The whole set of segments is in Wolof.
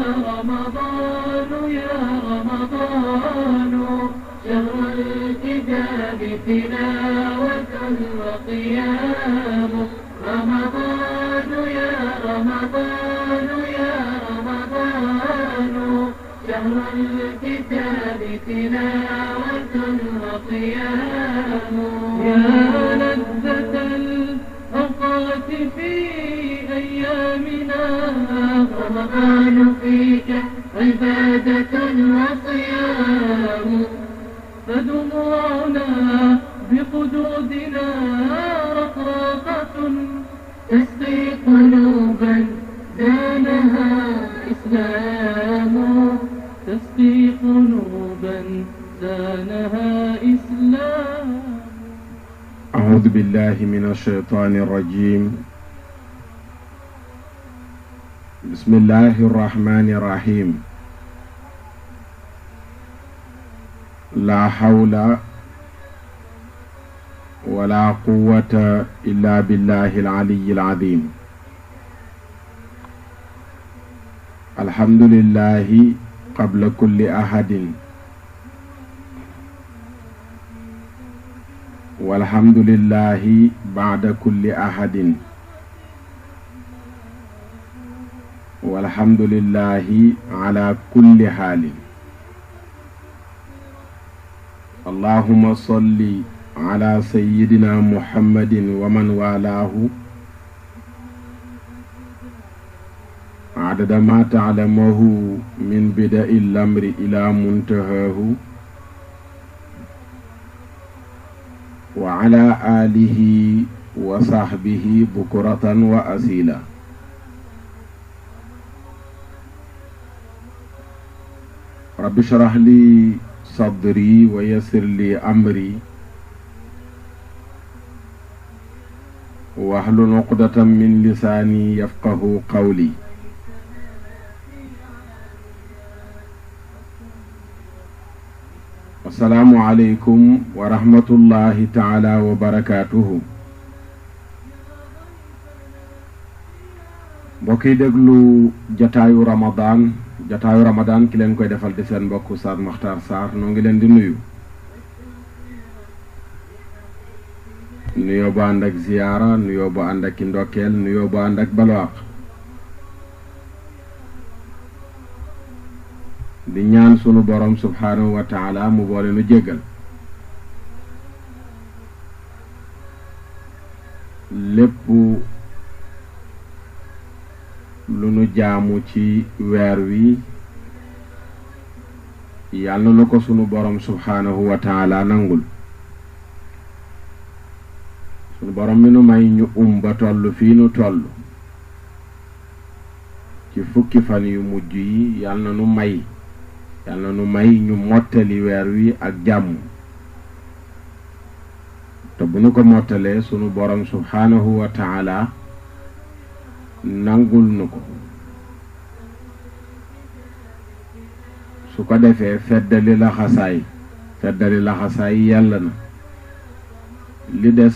رمضان يا رمضان شهر الكتاب تلاوة وقيام رمضان يا رمضان يا رمضان شهر الكتاب تلاوة وقيام يا لذة الأوقات في أيامنا رمضان فيك عبادة وصيام فدموعنا بخدودنا رقراقة تسقي قلوبا زانها إسلام تسقي قلوبا زانها إسلام. أعوذ بالله من الشيطان الرجيم. بسم الله الرحمن الرحيم. لا حول ولا قوة إلا بالله العلي العظيم. الحمد لله قبل كل أحد والحمد لله بعد كل أحد والحمد لله على كل حال. اللهم صل على سيدنا محمد ومن والاه عدد ما تعلمه من بدء الأمر إلى منتهاه وعلى آله وصحبه بكرة وأصيلا. رب اشرح لي صدري ويسر لي أمري واحلل عقدة من لساني يفقه قولي. السلام عليكم ورحمة الله تعالى وبركاته. mbokk yi déglu jataayu Ramadan ki leen koy defal di seen mbokk Oustaz Makhtar Sarr noo ngi leen di nuyoo bu ànd ak ziyaara nuyoo bu ànd ak ndokkeel nuyoo bu ànd ak balwaaq di ñaan sunu borom subhaanahu wa taala mu boole nu jéggal lépp lu nu jaamu ci weer wi yàlla na ko sunu borom subhaanahu wa taala nangul. sunu borom mi nu may ñu ba toll fii nu toll ci fukki fan yu mujj yi yàlla na nu may ñu mottali weer wi ak jàmm te bu nu ko mottalee sunu borom subhaanahu wa taala nangul nu ko su ko defee feddali laxasaay yàlla na li des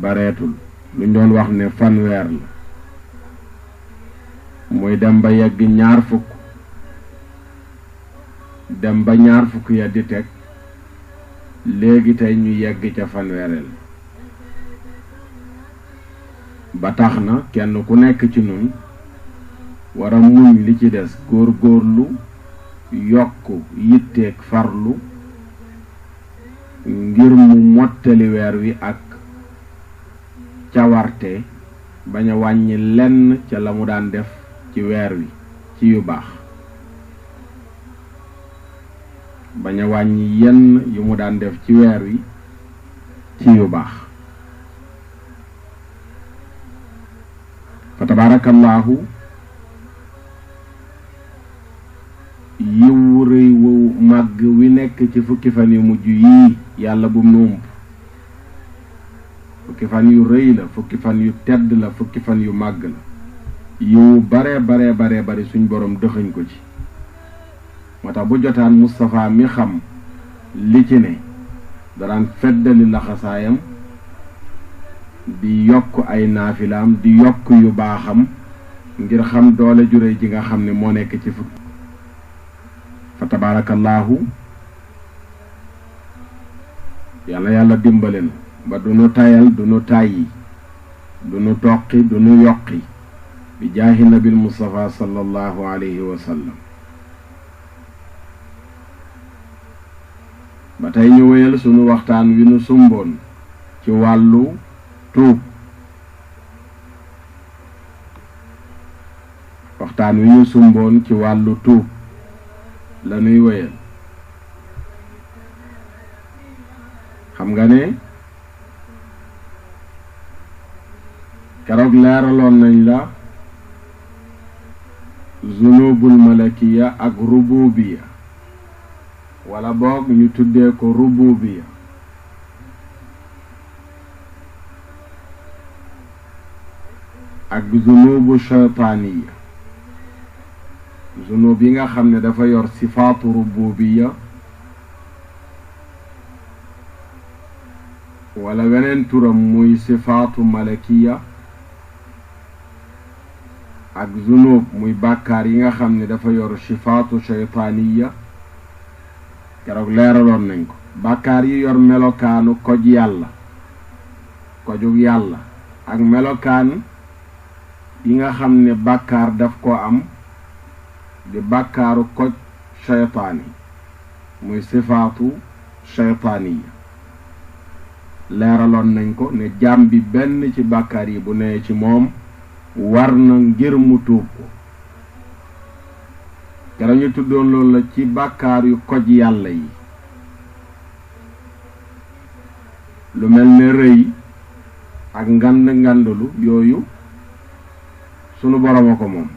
bareetul luñ doon wax ne fanweer la muy dem ba yegg ñaar fukk ya di teg léegi tey ñu yegg ca fanweereel ba tax na kenn ku nekk ci nun war a muñ li ci des góorgóorlu yokk yitteeg farlu ngir mu mottali weer wi ak cawarte bañ a wàññi lenn ca la mu daan def ci weer wi ci yu baax bañ a wàññi yenn yu mu daan def ci weer wi ci yu baax fa tabaarakallaahu yiwu rëy wu màgg wi nekk ci fukki fan yu mujj yii yàlla bu mu ump fukki fan yu rëy la fukki fan yu tedd la fukki fan yu màgg la yiwu bare bari suñ borom dëxëñ ko ci moo tax bu jotaan Moustapha mi xam li ci ne daraan feddali laxasaayam di yokk ay naafilaam di yokk yu baaxam ngir xam doole ju réy ji nga xam ne moo nekk ci fukk fa tabaarakallaahu yàlla dimbale na ba du nu tayal du nu tàyyi du nu toqi du nu yoqi bi jaahi nabil Mustafa sallallahu alayhi wa sallam. ba tey ñu wéyal sunu waxtaan wi nu sumboon ci wàllu tuub waxtaan wi ñu sumboon ci wàllu tuub la nuy wéyal. xam nga ne keroog leeraloon nañ la zunubul malakiya ak rububiya wala boog ñu tuddee ko rububiya. ak zunubu shaytaaniya zunub yi nga xam ne dafa yor sifaatu rububiya wala weneen turam muy sifaatu malakiya ak zunub muy bàkkaar yi nga xam ne dafa yor sifaatu shaytaaniya. keroog leeraloon nañ ko bàkkaar yi yor melokaanu kojug yàlla ak melokaan yi nga xam ne bàkkaar daf ko am di bàkkaaru koj shaytaani muy sifaatu shaytaaniya. leeraloon nañ ko ne jaam bi benn ci bàkkaar yi bu nee ci moom war na ngir mu tuub ko. kera ñu tuddoon loolu la ci bàkkaar yu koj yàlla yi lu mel ne rëy ak ngandlu yooyu sunu boroom a ko moom.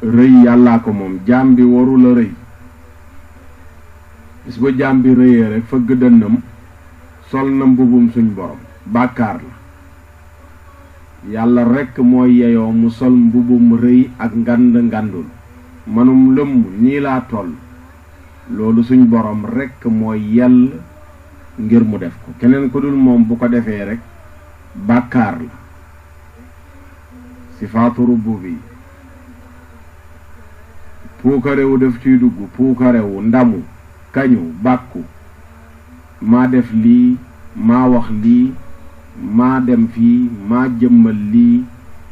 rëy yàllaa ko moom jaam bi warula rëy bis ba jaam bi rëyee rek fëgg dënnam sol na mbubum suñ borom bàkkaar la. yàlla rekk mooy yeyoo mu sol mbubum rëy ak ngandul manum lëmm nii laa toll loolu suñ borom rekk mooy yell ngir mu def ko. keneen ku dul moom bu ko defee rekk bàkkaar la. sifaatu rububi puukarewu def ciy dugg puukarewu ndamu kañu bàkku maa def lii maa wax lii maa dem fii maa jëmmal lii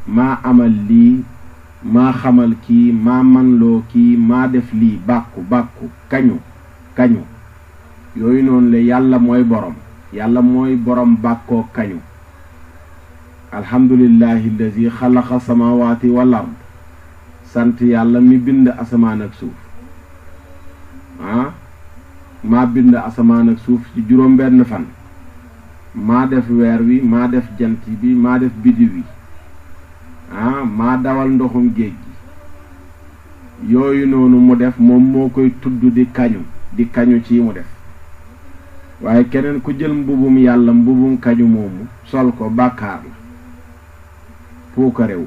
maa amal lii maa xamal kii maa manloo kii maa def lii bàkku kañu yooyu noonu la yàlla mooy borom bàkkoo kañu. alhamdulillahi allazi xalaqa samawati wal ard sant yàlla mi bind asamaan ak suuf maa bind asamaan ak suuf ci juróom benn fan. maa def weer wi maa def jant bi maa def biddiw wi maa dawal ndoxum géej gi yooyu noonu mu def moom moo koy tudd di kañu ci mu def. waaye keneen ku jël mbubum yàlla mbubum kañu moomu sol ko bàkkaar la. puukarewu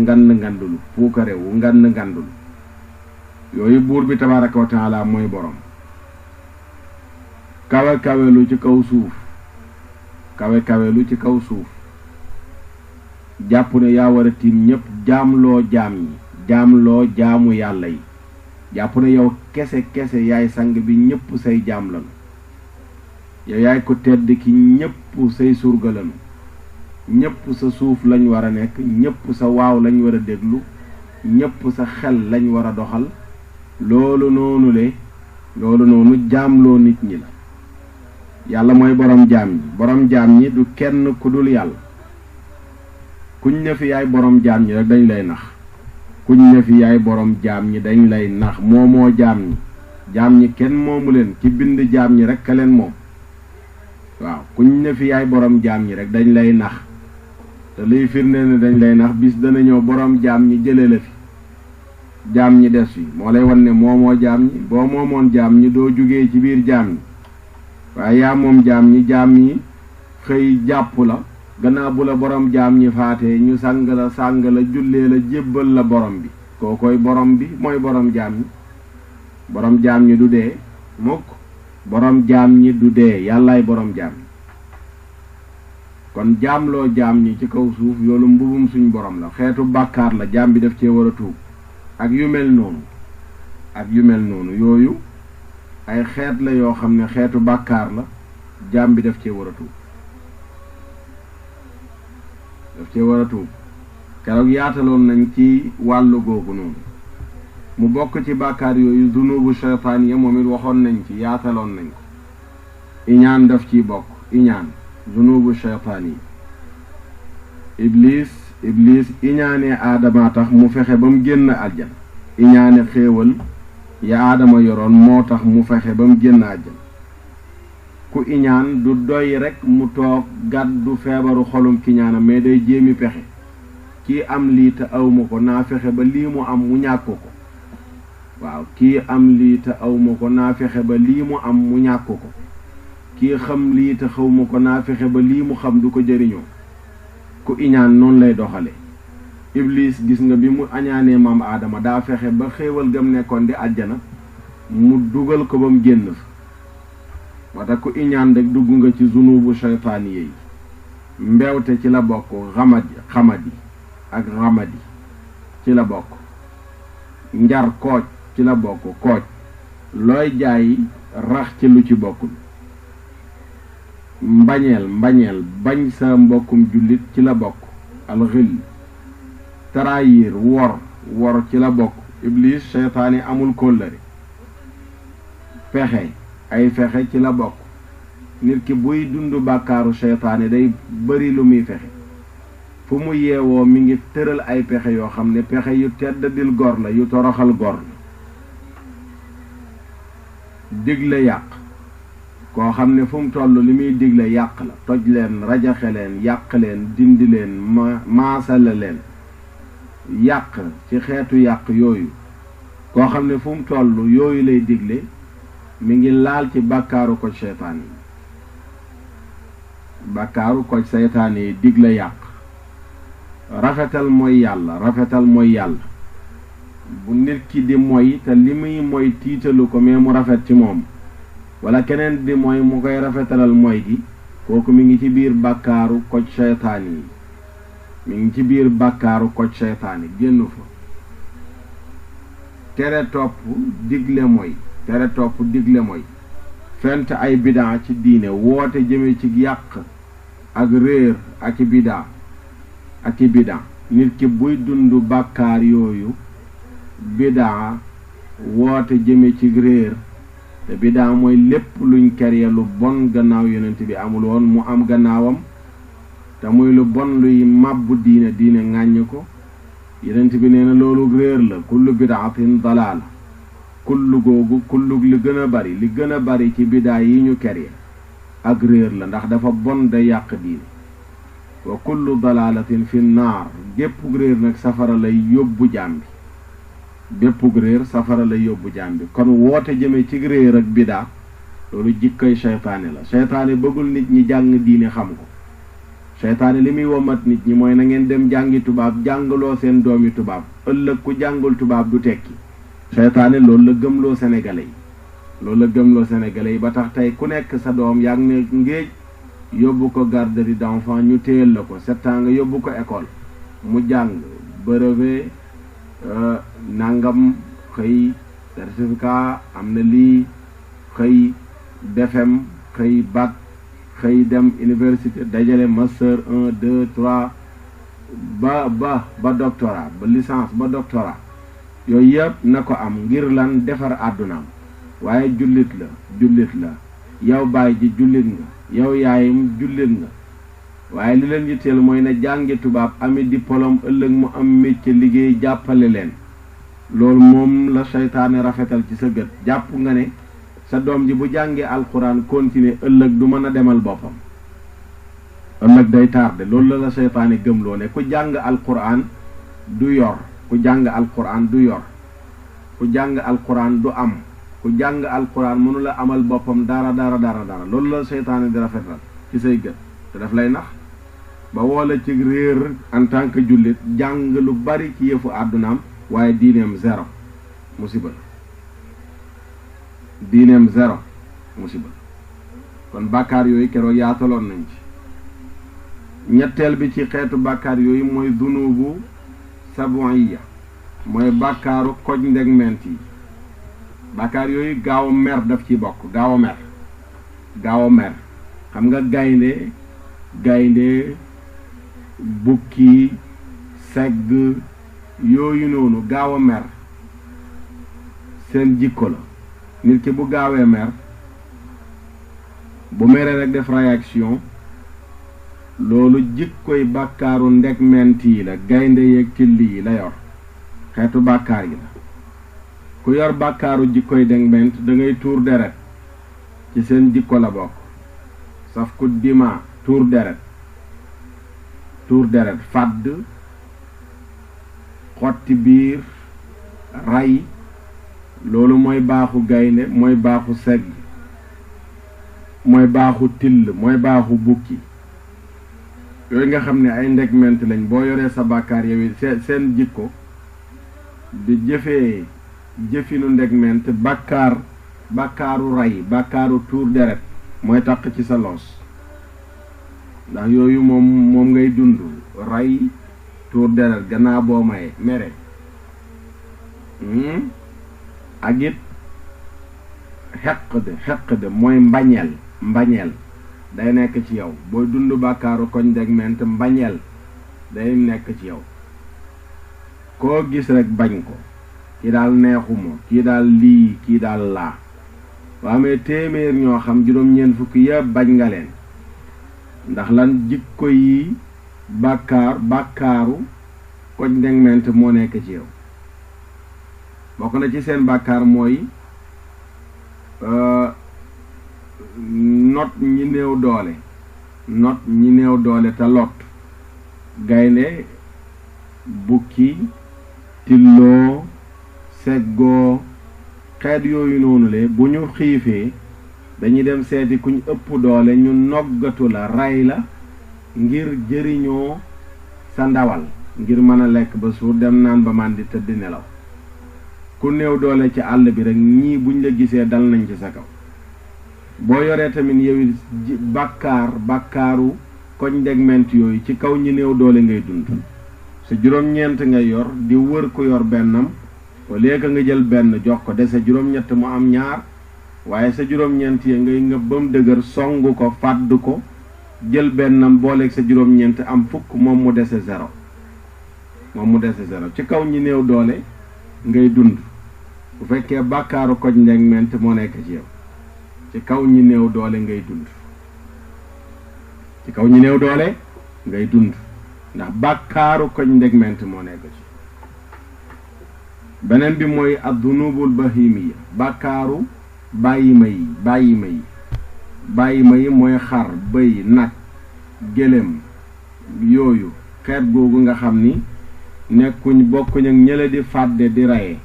ngandulu yooyu buur bi tabaaraka wa taala mooy borom. kawelu ci kaw suuf jàpp ne yaa war a tiim ñépp jaamloo jaamu yàlla yi jàpp ne yow kese yaay sang bi ñépp say jaam lanu yow yaay ko tedd ki ñépp say surga lanu ñépp sa suuf lañ war a nekk ñépp sa waaw lañ war a déglu ñépp sa xel lañ war a doxal loolu noonu jaamloo nit ñi la. yàlla mooy borom jaam ñi du kenn ku dul yàlla. kuñ ne fi yaay borom jaam ñi rek dañ lay nax moomoo jaam ñi kenn moomu leen ci bind jaam ñi rek ka leen moom. waaw kuñ ne fi yaay borom jaam ñi rek dañ lay nax te liy firnde ne dañ lay nax bis dana ñëw borom jaam ñi jëlee la fi jaam ñi des fi moo lay wan ne moomoo jaam ñi boo moomoon jaam ñi doo jógee ci biir jaam ñi waaye yaa moom jaam ñi xëy jàpp la gannaaw bu la borom jaam ñi faatee ñu sàng la jullee la jébbal la borom bi kookoy borom bi mooy borom jaam ñi du dee mukk borom jaam ñi du dee yàllaay borom jaam ñi kon jaamloo jaam ñi ci kaw suuf yoolu mbubum suñ borom la xeetu bàkkaar la jaam bi def cee war a tuub ak yu mel noonu yooyu ay xeet la yoo xam ne xeetu bàkkaar la jaam bi def cee war a tuub keroog yaataloon nañ ci wàllu googu noonu mu bokk ci bàkkaar yooyu zunubu shaytaan ya moom it waxoon nañ ci yaataloon nañ ko iñaan daf ciy bokk iñaan zunubu shaytaan yi iblis iñaane aadama tax mu fexe ba mu génn àjjana iñaane xéewal ya aadama yoroon moo tax mu fexe ba mu génn àjjana ku iñaan du doy rekk mu toog gàddu feebaru xolum ki ñaanam mais day jéemi pexe kii am lii te awma ko naa fexe ba lii mu am mu ñàkk ko waaw kii am lii te awma ko naa fexe ba lii mu am mu ñàkk ko kii xam lii te xawma ko naa fexe ba lii mu xam du ko jëriñoo ku iñaan noonu lay doxale iblis gis nga bi mu añaanee maam aadama daa fexe ba xéewal gam nekkoon di àjjana mu dugal ko ba mu génn fa wata ku iñaan rek dugg nga ci zunubu shaytaan yi mbewte ci la bokk xamadi ak ramadi ci la bokk njar kooj ci la bokk kooj looy jaay rax ci lu ci bokkul mbañeel bañ sa mbokkum jullit ci la bokk alxil trahir wor ci la bokk iblis seytaane amul kóllëre fexe ci la bokk nit ki buy dund bàkkaaru seytaane day bari lu muy fexe fu mu yeewoo mi ngi tëral ay pexe yoo xam ne pexe yu teddadil gor la yu toroxal gor la digle yàq koo xam ne fu mu toll li muy digle yàq la toj leen rajaxe leen yàq leen dindi leen maasale leen yàq ci xeetu yàq yooyu koo xam ne fu mu toll yooyu lay digle mi ngi laal ci bàkkaaru koj seytaan yi digle yàq rafetal mooy yàlla bu nit ki di moy te li muy moy tiitalu ko mais mu rafet ci moom wala keneen di moy mu koy rafetalal moy gi kooku mi ngi ci biir bàkkaaru koj seytaan yi génn fa tere topp digle moy fent ay bidaa ci diine woote jëme ci yàq ak réer ak i bidaa nit ki buy dund bàkkaar yooyu bidaa woote jëme ci réer te bidaa mooy lépp luñ kerye lu bon gannaaw yonent bi amul woon mu am gannaawam te muy lu bon luy màbbu diine ŋàññ ko yonent bi nee na loolu réer la kullu bidaatin dalaala kullu li gën a bari ci bidaa yi ñu kerye ak réer la ndax dafa bon da yàq diine wa kullu dalaalatin fi naar géppug réer nag safara lay yóbbu jaam bi kon woote jëme ci réer ak bidaa loolu jikkoy seytaane la seytaane bëggul nit ñi jàng diine xam ko seytaane li muy womat nit ñi mooy na ngeen dem jàngi tubaab jàngaloo seen doomi tubaab ëllëg ku jàngul tubaab du tekki seytaane loolu la gëmloo sénégalais yi ba tax tey ku nekk sa doom yaa ngi ne ngéej yóbbu ko garderie d'enfants ñu téyel la ko 7 ans nga yóbbu ko école mu jàng brevet nangam xëy certificat am na lii xëy BFEM xëy bac xëy dem université dajale master 1 2 3 ba doctorat ba licence ba doctorat yooyu yëpp na ko am ngir lan defar àddunaam waaye jullit la yow baay ji jullit nga yow yaayam jullit nga waaye li leen yitteel mooy na jàngi tubaab ami diplôme ëllëg mu am métier liggéey jàppale leen loolu moom la seytaane rafetal ci sa gët jàpp nga ne sa doom ji bu jàngee alxuraan continuer ëllëg du mën a demal boppam ëllëg day tardé loolu la seytaane gëmloo ne ku jàng alxuraan du yor ku jàng alxuraan du am ku jàng alxuraan mënula amal boppam dara loolu la seytaane di rafetal ci say gët te daf lay nax ba woola ci réer en tant que jullit jàng lu bari ci yëfu àddunaam waaye diineem zéro musiba kon bàkkaar yooyu keroog yaataloon nañ ci ñetteel bi ci xeetu bàkkaar yooyu mooy dunubu sabuiya mooy bàkkaaru koj ndegment yi. bàkkaar yooyu gaaw a mer daf ci bokk. gaaw a mer xam nga gaynde bukki segg yooyu noonu gaaw a mer seen jikko la. nit ki bu gaawee mer bu meree rek def réaction loolu jikkoy bàkkaaru ndegment yi la. gaynde yeeg till yi la yor xeetu bàkkaar yi la. ku yor bàkkaaru jikkoy ndegment da ngay tuur deret ci seen jikko la bokk. saf ku dima tuur deret fàdd xotti biir ray loolu mooy baaxu gaynde mooy baaxu segg mooy baaxu till mooy baaxu bukki yooyu nga xam ne ay ndegment lañ. boo yoree sa bàkkaar yow seen jikko di jëfee jëfinu ndegment bàkkaaru ray bàkkaaru tuur deret mooy taq ci sa loos ndax yooyu moom ngay dund. ray tuur deret gannaaw boo maye mere ak it xeq de mooy mbañeel day nekk ci yow. booy dund bàkkaaru koñ ndegment mbañeel day nekk ci yow. koo gis rek bañ ko. kii daal neexuma kii daal lii kii daal laa. waa amee téeméer ñoo xam juróom-ñeent fukki yëpp bañ nga leen ndax lan jikko yi bàkkaaru koñ ndegment moo nekk ci yow. bokk na ci seen bàkkaar mooy not ñi néew doole te lot. gaynde bukki tilloo seggoo xeet yooyu noonu le bu ñu xiifee dañuy dem seeti kuñ ëpp doole ñu noggatu la ray la ngir jëriñoo sa ndawal ngir mën a lekk ba suur dem naan ba man di tëdd nelaw. ku néew doole ci àll bi rek ñii buñ la gisee dal nañ ci sa kaw. boo yoree tamit yow bàkkaaru koñ ndegment yooyu ci kaw ñi néew doole ngay dund. sa juróom-ñeent ngay yor di wër ku yor bennam au lieu que nga jël benn jox ko dese juróom-ñett mu am ñaar waaye sa juróom-ñeent yi ngay nga bam dëgër songu ko fàdd ko jël bennam booleeg sa juróom-ñeent am fukk moom mu dese zéro ci kaw ñi néew doole ngay dund. bu fekkee bàkkaaru koñ ndegment moo nekk ci yow ci kaw ñi néew doole ngay dund ndax bàkkaaru koñ ndegment moo nekk ci. beneen bi mooy ad-dunubul bahimiya bàkkaaru bàyyima yi mooy xar bëy nag gëléem yooyu xeet googu nga xam ni bokkuñ ak ñële di fàdde di raye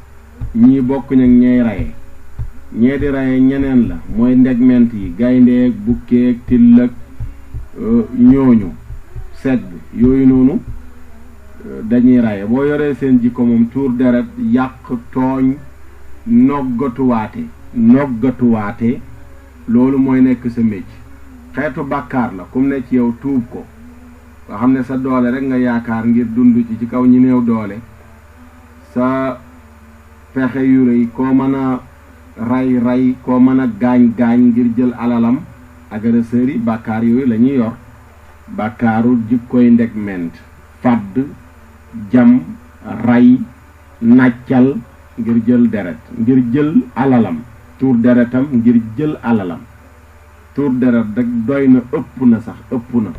ñii bokkuñ ak ñey raye ñee di raye ñeneen la mooy ndegment yi gayndeeg bukkeeg till ak ñooñu segg yooyu noonu dañuy raye. boo yoree seen jikko moom tuur deret yàq tooñ noggatuwaate loolu mooy nekk sa mécc. xeetu bàkkaar la kum ne ci yow tuub ko nga xam ne sa doole rek nga yaakaar ngir dund ci kaw ñi néew doole. sa pexe yu rëy koo mën a ray koo mën a gaañ ngir jël alalam. agresseurs yi bàkkaar yooyu la ñuy yor. bàkkaaru jikkoy ndegment fàdd jam ray nàccal ngir jël deret ngir jël alalam. tuur deretam ngir jël alalam. tuur deret rek doy na ëpp na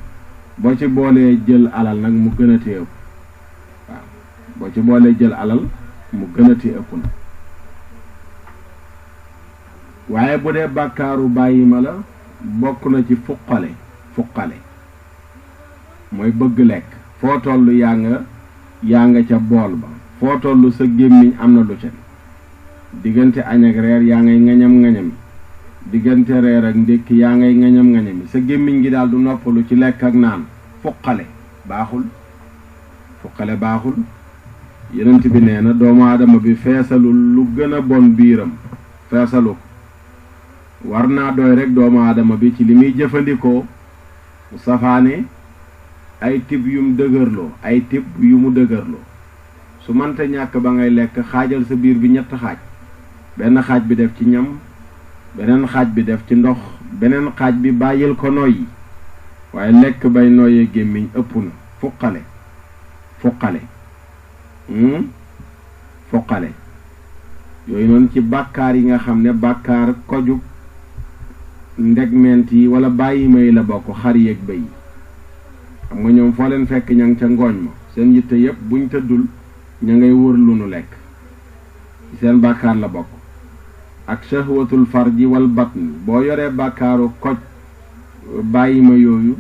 boo ci boolee jël alal nag mu gën a tee ëpp. waaw boo ci boolee jël alal mu gën a tee ëpp na. waaye bu dee bàkkaaru bàyyi ma la bokk na ci fuqale mooy bëgg lekk. foo toll yaa nga ca bool ba. foo toll sa gémmiñ am na lu ca. diggante añ ak reer yaa ngay ngañam diggante reer ak ndékki yaa ngay ngañam sa gémmiñ gi daal du noppalu ci lekk ak naan. fuqale baaxul. Yonent bi nee na doomu aadama bi feesalul lu gën a bon biiram feesalu ko war naa doy rek doomu aadama bi ci li muy jëfandikoo mu safaane ay tib yum dëgërloo ay tib yu mu dëgërloo su mënta ñàkk ba ngay lekk xaajal sa biir bi ñett xaaj benn xaaj bi def ci ñam beneen xaaj bi def ci ndox beneen xaaj bi bàyyil ko noyyi waaye lekk bay noyyee gémmiñ ëpp na fuqale yooyu noonu ci bàkkaar yi nga xam ne bàkkaar kojug ndegment yi wala bàyyi may la bokk xar yeeg bëy xam nga ñoom foo leen fekk ña ngi ca ngooñ ma seen yitte yépp buñ tëddul ña ngay wër lu nu lekk seen bàkkaar la bokk ak shahwatul farji wal batni boo yoree bàkkaaru koj bàyyi ma yooyu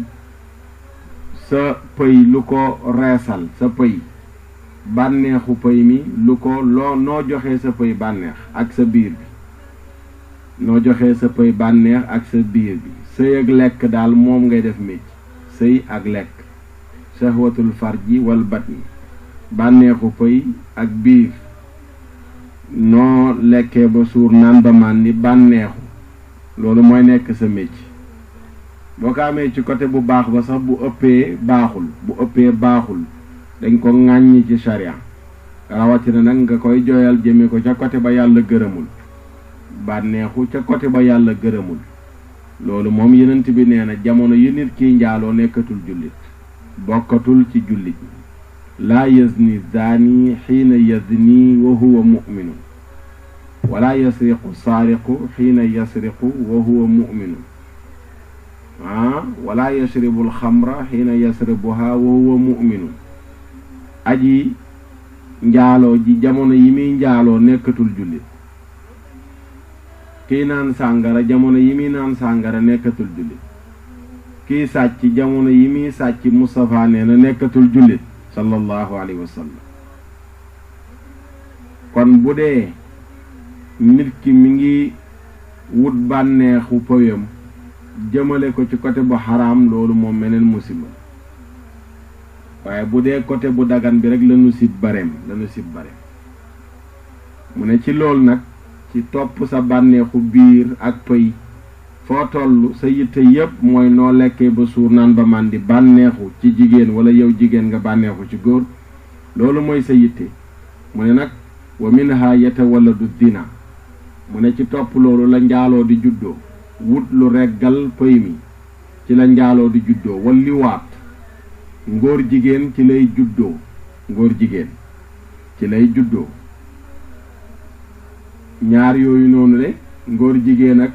sa pëy lu ko reesal sa pëy bànneexu pëy mi lu ko noo joxee sa pëy bànneex ak sa biir bi noo joxee sa pëy bànneex ak sa biir bi sëy ak lekk daal moom ngay def mécc sëy ak lekk shahwatul farji wal batni bànneexu pëy ak biir noo lekkee ba suur naan ba màndi bànneexu loolu mooy nekk sa mécc boo ko amee ci côté bu baax ba sax bu ëppee baaxul dañ ko ŋàññi ci sharia rawatina nag nga koy jooyal jëme ko ca côté ba yàlla gërëmul bànneexu ca côté ba yàlla gërëmul loolu moom yenent bi nee na jamono yi nit kiy njaaloo nekkatul jullit bokkatul ci jullit laa yazni zaani xiina yazni wa huwa mu'minun wala yasriqu saariqu xiina yasriqu wa huwa mu'minun wala yashribu alxamra xiina yashribuha wa huwa mu'minun aji njaaloo ji jamono yi muy njaaloo nekkatul jullit kii naan sàngara jamono yi muy naan sàngara nekkatul jullit kii sàcc jamono yi muy sàcc Mustafa nee na nekkatul jullit sallallahu alayhi wa sallam kon bu dee nit ki mi ngi wut bànneexu pëyam jëmale ko ci côté bu xaraam loolu moom meneen musiba waaye bu dee côté bu dagan bi rek lanu sib bareem mu ne ci loolu nag ci topp sa bànneexu biir ak pëy foo toll sa yitte yépp mooy noo lekkee ba suur naan ba màndi bànneexu ci jigéen wala yow jigéen nga bànneexu ci góor loolu mooy sa yitte mu ne nag wa minha yatawalladu dina mu ne ci topp loolu la njaaloo di juddoo wut lu reggal pëy mi ci la njaaloo di juddoo walli waat ngóor jigéen ci lay juddoo ñaar yooyu noonu de ngóor jigéen ak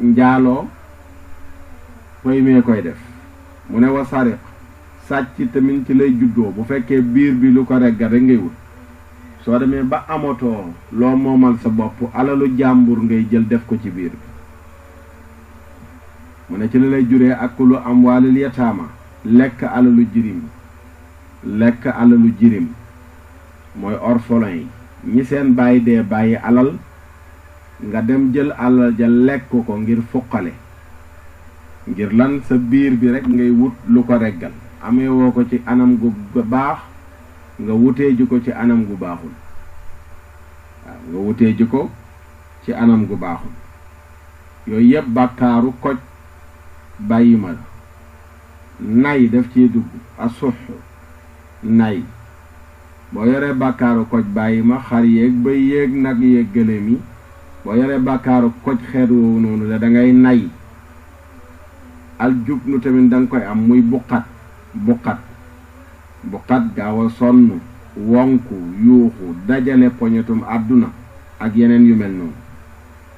njaaloo pëy mee koy def mu ne wa sariq sàcc tamit ci lay juddoo bu fekkee biir bi lu ko reggal rek ngay wut soo demee ba amatoo loo moomal sa bopp alalu jàmbur ngay jël def ko ci biir bi mu ne ci la lay juree akulu amwaalil yataama lekk alalu jirim mooy orphelin yi ñi seen bàyyi dee bàyyi alal nga dem jël alal ja lekk ko ngir fuqale ngir lan sa biir bi rek ngay wut lu ko reggal amee woo ko ci anam gu baax nga wutee ji ko ci anam gu baaxul yooyu yëpp bàkkaaru koj bàyyi ma la nay def ci dugg asux nay boo yoree bàkkaaru koj bàyyi ma xar yéeg bëy yéeg nag yéeg gëléem yi boo yoree bàkkaaru koj xeet woowu noonu la da ngay nay aljub nu tamit da nga koy am muy buqat gaaw a sonn wonku yuuxu dajale poñetum àdduna ak yeneen yu mel noonu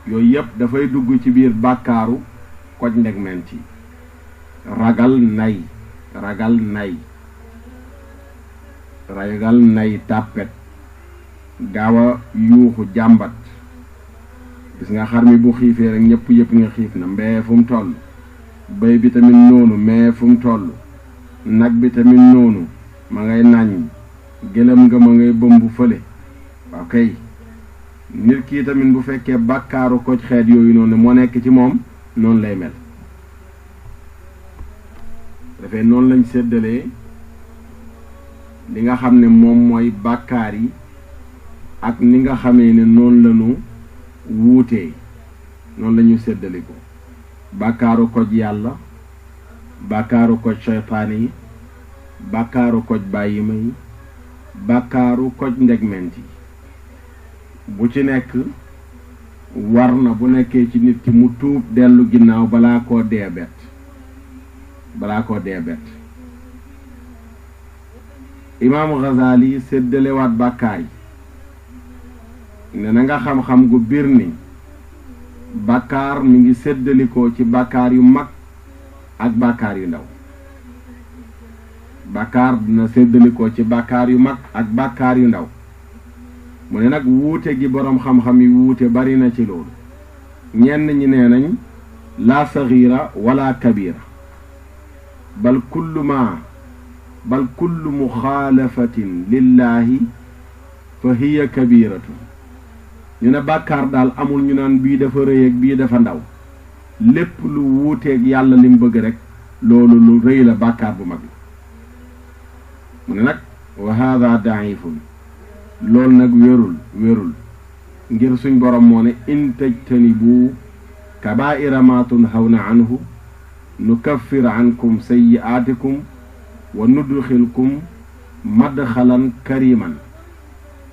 yooyu yëpp dafay dugg ci biir bàkkaaru koj ndegment yi ragal nay tàppet gaaw a yuuxu jàmbat gis nga xar mi bu xiifee rek ñëpp yëpp nga xiif na mbee fu mu toll bëy bi tamit noonu mais fu mu toll nag bi tamit noonu ma ngay nàññ gëlëm nga ma ngay bëmbu fële waaw kay nit kii tamit bu fekkee bàkkaaru koj xeet yooyu noonu moo nekk ci moom noonu lay mel dafay noonu lañ séddalee li nga xam ne moom mooy bàkkaar yi ak ni nga xamee ne noonu lañu wuutee noonu lañu séddale ko bàkkaaru koj yàlla bàkkaaru koj seytaane yi bàkkaaru koj bàyyima yi bàkkaaru koj ndegment yi bu ci nekk war na bu nekkee ci nit ki mu tuub dellu ginnaaw balaa koo dee bett imaamu Ghazali séddalewaat bàkkaar yi ne na nga xam-xam gu biir ni bàkkaar mi ngi séddalikoo ci bàkkaar yu mag ak bàkkaar yu ndaw bàkkaar dina séddalikoo ci bàkkaar yu mag ak bàkkaar yu ndaw mu ne nag wuute gi boroom xam-xam yi wuute bari na ci loolu ñenn ñi nee nañ laa saxiira wala kabira bal kullu muxaalafatin lillahi fa hiya kabiratu ñu ne bàkkaar daal amul ñu naan bii dafa rëy ak bii dafa ndaw lépp lu wuuteeg yàlla lim bëgg rek loolu lu rëy la bàkkaar bu mag la mu ne nag wa haada daifun loolu nag wérul ngir suñ borom moo ne in tajtanibu kabaa'ira ma tunhawna anhu nukaffir ankum sayyi'aatikum wa nudxilkum madxalan kariman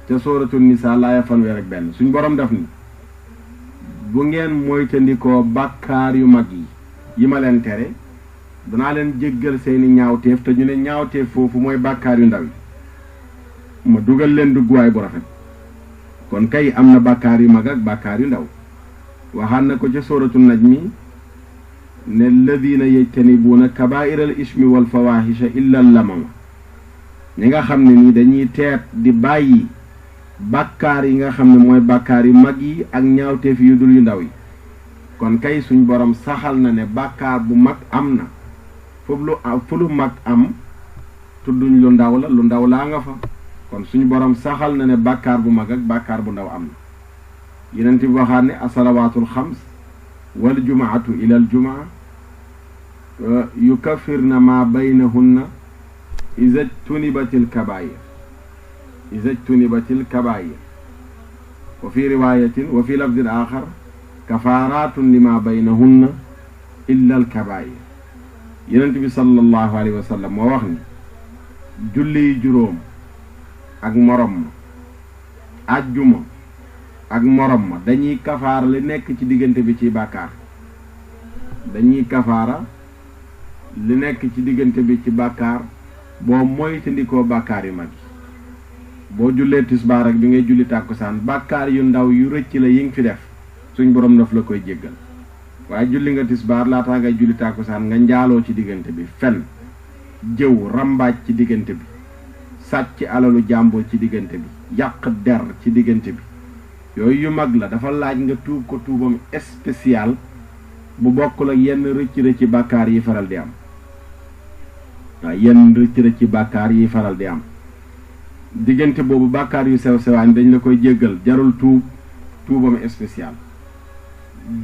ca sóoratu nisaa laaya 1 suñ borom def ni bu ngeen moytandikoo bàkkaar yu mag yi ma leen tere danaa leen jéggal seeni ñaawteef te ñu ne ñaawteef foofu mooy bàkkaar yu ndaw yi ma dugal leen dugguwaay bu rafet kon kay am na bàkkaar yu mag ak bàkkaar yu ndaw waxaan na ko ca sóoratu najmi ne alladina yajtanibuuna kabaa'ira al ismi wal fawahisha illa lamama ñi nga xam ne ni dañuy teet di bàyyi bàkkaar yi nga xam ne mooy bàkkaar yu mag yi ak ñaawteef yu dul yu ndaw yi kon kay suñ borom saxal na ne bàkkaar bu mag am na fu lu mag am tudduñ lu ndaw la lu ndaw laa nga fa kon suñu borom saxal na ne bàkkaar bu mag ak bàkkaar bu ndaw am na yeneen bi waxaat ne asalawaatul xams wal jumaatu ila al jumaa yukaffirna ma baynahunna iza jtunibatil kabaa'ir wa fi riwaayatin wa fi lafdin aaxar kafaaratun lima baynahunna illa al kabaa'ir yeneen bi sallallahu alayhi wa sallam moo wax ni julli juróom ak morom ma àjjuma ak morom ma dañuy kafaara li nekk ci diggante bi ci bàkkaar boo moytandikoo bàkkaar yu mag yi boo jullee tisbaar ak bi ngay julli tàkkusaan bàkkaar yu ndaw yu rëcc la yi nga fi def suñ borom daf la koy jéggal waaye julli nga tisbaar laataa ngay julli tàkkusaan nga njaaloo ci diggante bi fen jëw rambaaj ci diggante bi sàcc alalu jàmbur ci diggante bi yàq der ci diggante bi yooyu yu mag la dafa laaj nga tuub ko tuubam spécial bu bokkul ak yenn rëcc bàkkaar yi faral di am waaw yenn rëcc bàkkaar yi faral di am diggante boobu bàkkaar yu sew sewaan dañ la koy jéggal jarul tuubam spécial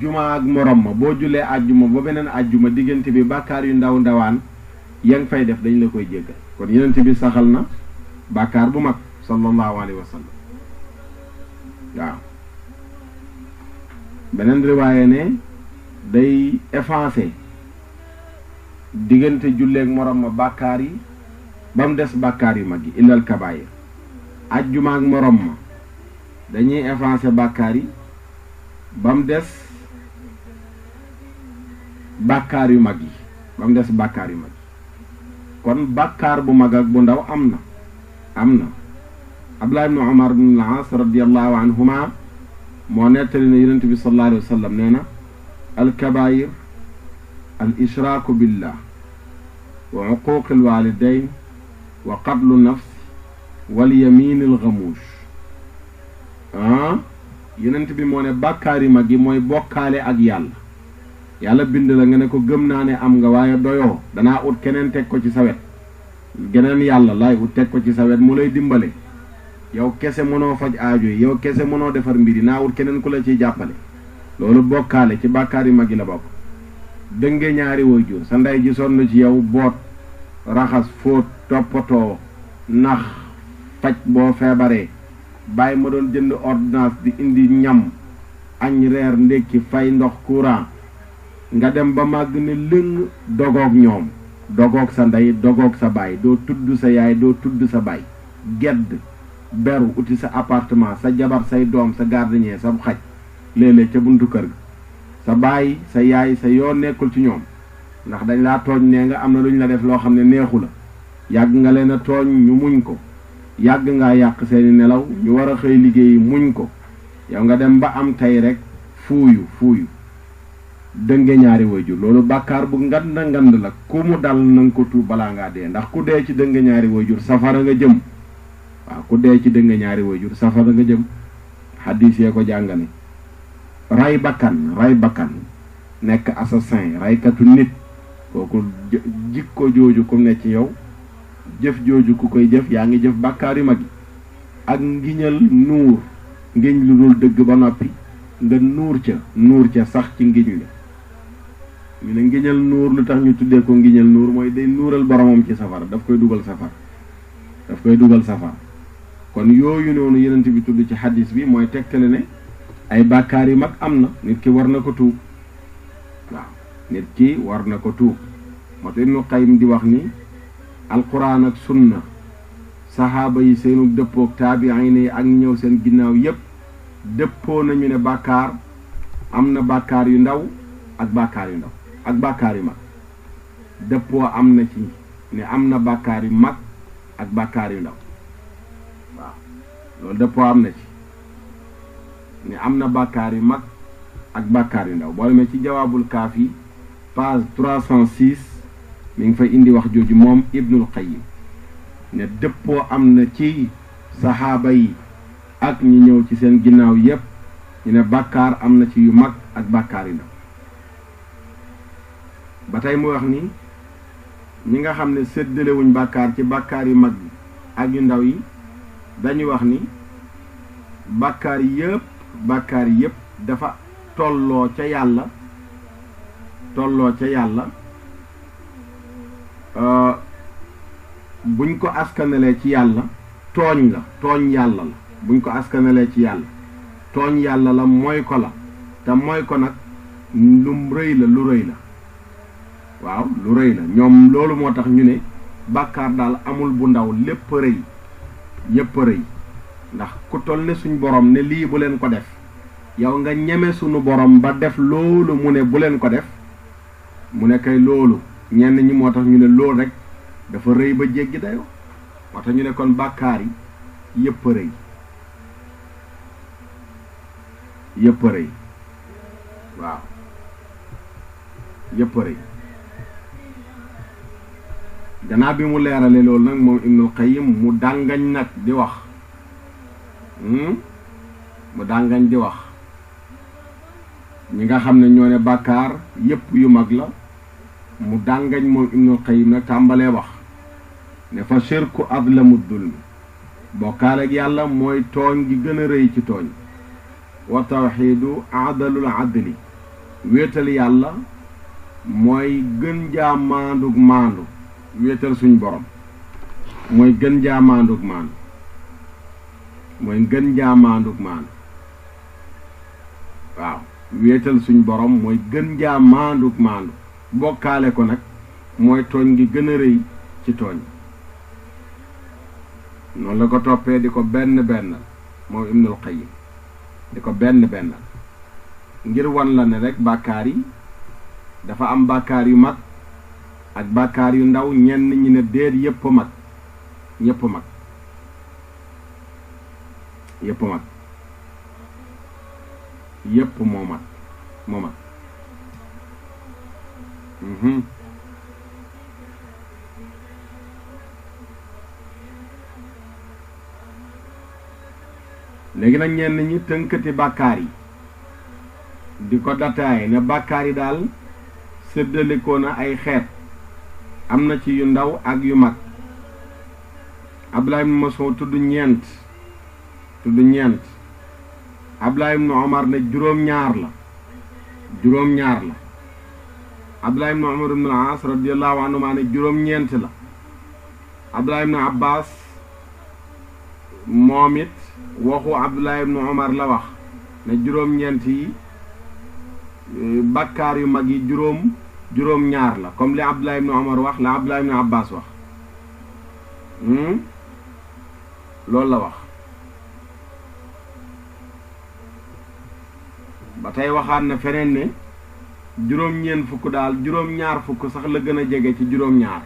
juma ak morom ma boo jullee àjjuma ba beneen àjjuma diggante bi bàkkaar yu ndawaan ya nga fay def dañ la koy jéggal kon yenent bi saxal na bàkkaar bu mag sallallahu alayhi wa sallam waaw beneen riwaaye ne day effacé diggante julleeg morom ma bàkkaar yi ba mu des bàkkaar yu mag yi illal kabaayir ajjuma ak morom ma dañuy effacé bàkkaar yi ba mu des bàkkaar yu mag yi kon bàkkaar bu mag ak bu ndaw am na Abdullah ibn Umar ibn al-As radiyallahu anhuma moo nettali ne yonent bi sallallahu alayhi wa sallam nee na alkabaayir al ishraaku billah wa uquuqi alwalidayn wa qatlu nafs wal yamin al ghamuush yonent bi moo ne bàkkaar yi mag yi mooy bokkaale ak yàlla bind la nga ne ko gëm naa ne am nga waaye doyoo danaa ut keneen teg ko ci sa wet geneen yàlla laay ut teg ko ci sa wet mu lay dimbale yow kese mënoo faj aajo yi yow kese mënoo defar mbir yi naa ut keneen ku la ciy jàppale loolu bokkaale ci bàkkaar yi mag yi la bokk dënge ñaari waajur sa ndey ji sonn ci yow boot raxas fóot toppatoo nax faj boo feebaree bàyyi ma doon jënd ordonnance di indi ñam añ reer ndékki fay ndox courant nga dem ba màgg ne lëng dogoog ñoom dogoog sa ndey dogoog sa baay doo tudd sa yaay doo tudd sa baay gedd beru uti sa appartement sa jabar say doom sa gardien sa xaj léeg-léeg ca buntu kër ga sa baay sa yaay sa yoon nekkul ci ñoom ndax dañ laa tooñ nee nga am na lu ñu la def loo xam ne neexu la yàgg nga leen a tooñ ñu muñ ko yàgg ngaa yàq seeni nelaw ñu war a xëy liggéeyi muñ ko yow nga dem ba am tey rek fuuyu dënge ñaari waajur loolu bàkkaar bu ngand la ku mu dal nanga ko tuub balaa ngaa dee ndax ku dee ci dënge ñaari waajur safara nga jëm waaw ku dee ci dënge ñaari waajur safara nga jëm xaddiis yee ko jàngale ray bakkan nekk assassin raykatu nit kooku jikko jooju ku ne ci yow jëf jooju ku koy jëf yaa ngi jëf bàkkaar yu mag yi ak ngiñal nuur ngiñ lu dul dëgg ba noppi nga nuur ca sax ci ngiñ la ñu ne ngiñal nuur lu tax ñu tuddee ko ngiñal nuur mooy day nuural boromam ci safara daf koy dugal safara kon yooyu noonu yenent bi tudd ci xadis bi mooy tegtale ne ay bàkkaar yu mag am na nit ki war na ko tuub waaw nit ki war na ko tuub moo tax Ibnu Qayyim di wax ni alquran ak sunna saxaaba yi seenu dëppoog taabiin yi ak ñëw seen ginnaaw yépp dëppoo nañu ne bàkkaar am na bàkkaar yu ndaw ak bàkkaar yu ndaw ak bàkkaar yu mag dëppoo am na ci ne am na bàkkaar yu mag ak bàkkaar yu ndaw waaw loolu dëppoo am na ci ne am na bàkkaar yu mag ak bàkkaar yu ndaw boo demee ci jawaabul kaafi page 306 mi ngi fay indi wax jooju moom Ibnul Qayyim ne dëppoo am na ci saxaaba yi ak ñi ñëw ci seen ginnaaw yépp ñu ne bàkkaar am na ci yu mag ak bàkkaar yu ndaw ba tey mu wax ni ñi nga xam ne séddalewuñ bàkkaar ci bàkkaar yu mag yi ak yu ndaw yi dañuy wax ni bàkkaar yépp dafa tolloo ca yàlla buñ ko askanalee ci yàlla tooñ yàlla la buñ ko askanalee ci yàlla tooñ yàlla la mooy ko la te mooy ko nag lu rëy la waaw lu rëy la ñoom loolu moo tax ñu ne bàkkaar daal amul bu ndaw lépp yépp rëy ndax ku toll ne suñ borom ne lii bu leen ko def yow nga ñeme sunu borom ba def loolu mu ne bu leen ko def mu ne kay loolu ñenn ñi moo tax ñu ne loolu rek dafa rëy ba jéggi dayoo moo tax ñu ne kon bàkkaar yi yépp rëy waaw yépp rëy gannaaw bi mu leerale loolu nag moom Ibnul Qayyim mu dàngañ nag di wax ñi nga xam ne ñoo ne bàkkaar yépp yu mag la mu dàngañ moom Ibnul Qayyim nag tàmbalee wax ne fa shirku adlamu dulmi bokkaale ak yàlla mooy tooñ gi gën a rëy ci tooñ wa tawxiidu adalul adli wéetal yàlla mooy gën jaa maandug maandu wéetal suñ borom mooy gën jaa maandug maandu waaw wéetal suñ borom mooy gën jaa maandug maandu bokkaale ko nag mooy tooñ gi gën a rëy ci tooñ noonu la ko toppee di ko benn moom Ibnul Qayyim di ko benn ngir wan la ne rek bàkkaar yi dafa am bàkkaar yu mag ak bàkkaar yu ndaw ñenn ñi ne déet yépp mag yépp moo mag léegi nag ñenn ñi tënkati bàkkaar yi di ko dataay ne bàkkaar yi daal séddalikoo na ay xeet am na ci yu ndaw ak yu mag Abdullah ibn Mas'ud tudd ñeent Abdullah ibn Omar ne juróom-ñaar la Abdullah ibn Umar ibn al-As radiyallahu anhu maa ne juróom-ñeent la Abdullah ibn Abbas moom it waxu Abdullah ibn Umar la wax ne juróom-ñeent yi bakkaar yu mag yi juróom juróom-ñaar la comme li Abdullah ibn Omar wax la Abdullah ibn Abbas wax loolu la wax ba tey waxaat na feneen ne juróom-ñeent fukk daal juróom-ñaar fukk sax la gën a jege ci juróom-ñaar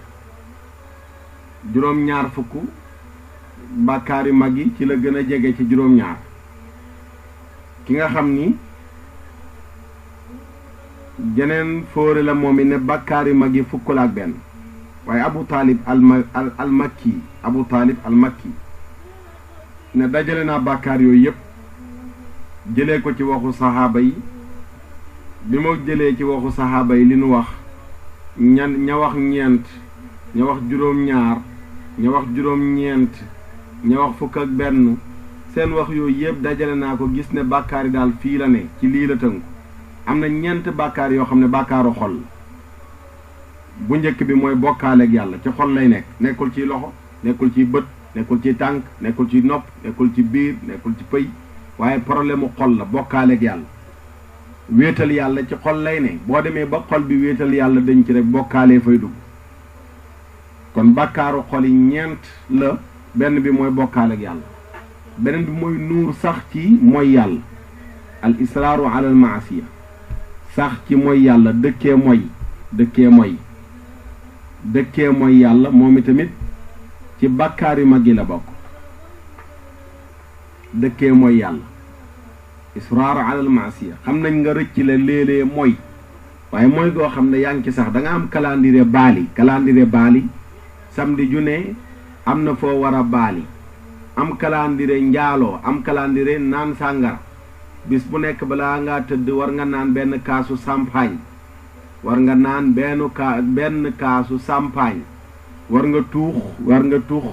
juróom-ñaar fukk bàkkaar yu mag yi ci la gën a jege ci juróom-ñaar ki nga xam ni jeneen fóore la moom i ne bàkkaar yu mag yi fukk la ak benn waaye Abu Talib al makki Abu Talib al makki ne dajale naa bàkkaar yooyu yëpp jëlee ko ci waxu saxaaba yi bi ma jëlee ci waxu saxaaba yi li nu wax ña wax ñeent ña wax juróom-ñaar ña wax juróom-ñeent ña wax fukk ak benn seen wax yooyu yëpp dajale naa ko gis ne bàkkaar yi daal fii la ne ci lii la tënku am na ñeent bàkkaar yoo xam ne bàkkaaru xol la bu njëkk bi mooy bokkaaleeg yàlla ci xol lay nekk nekkul ci loxo nekkul ci bët nekkul ci tànk nekkul ci nopp nekkul ci biir nekkul ci pëy waaye problème mu xol la bokkaaleeg yàlla wéetal yàlla ci xol lay ne boo demee ba xol bi wéetal yàlla dañ ci rek bokkaalee fay dugg kon bàkkaaru xol yi ñeent la benn bi mooy bokkaaleeg yàlla beneen bi mooy nuur sax ci mooy yàlla al israaru ala al maasiya sax ci mooy yàlla dëkkee mooy yàlla moom itamit ci bàkkaar yu mag yi la bokk dëkkee mooy yàlla israar ala al maasiya xam nañ nga rëcc la léeg-léeg mooy waaye mooy goo xam ne yaa ngi ci sax da nga am calendrier baali samedi ju ne am na foo war a baali am calendrier njaaloo am calendrier naan sàngara bis bu nekk balaa ngaa tëdd war nga naan benn kaasu champagne war nga naan benn kaasu champagne war nga tuux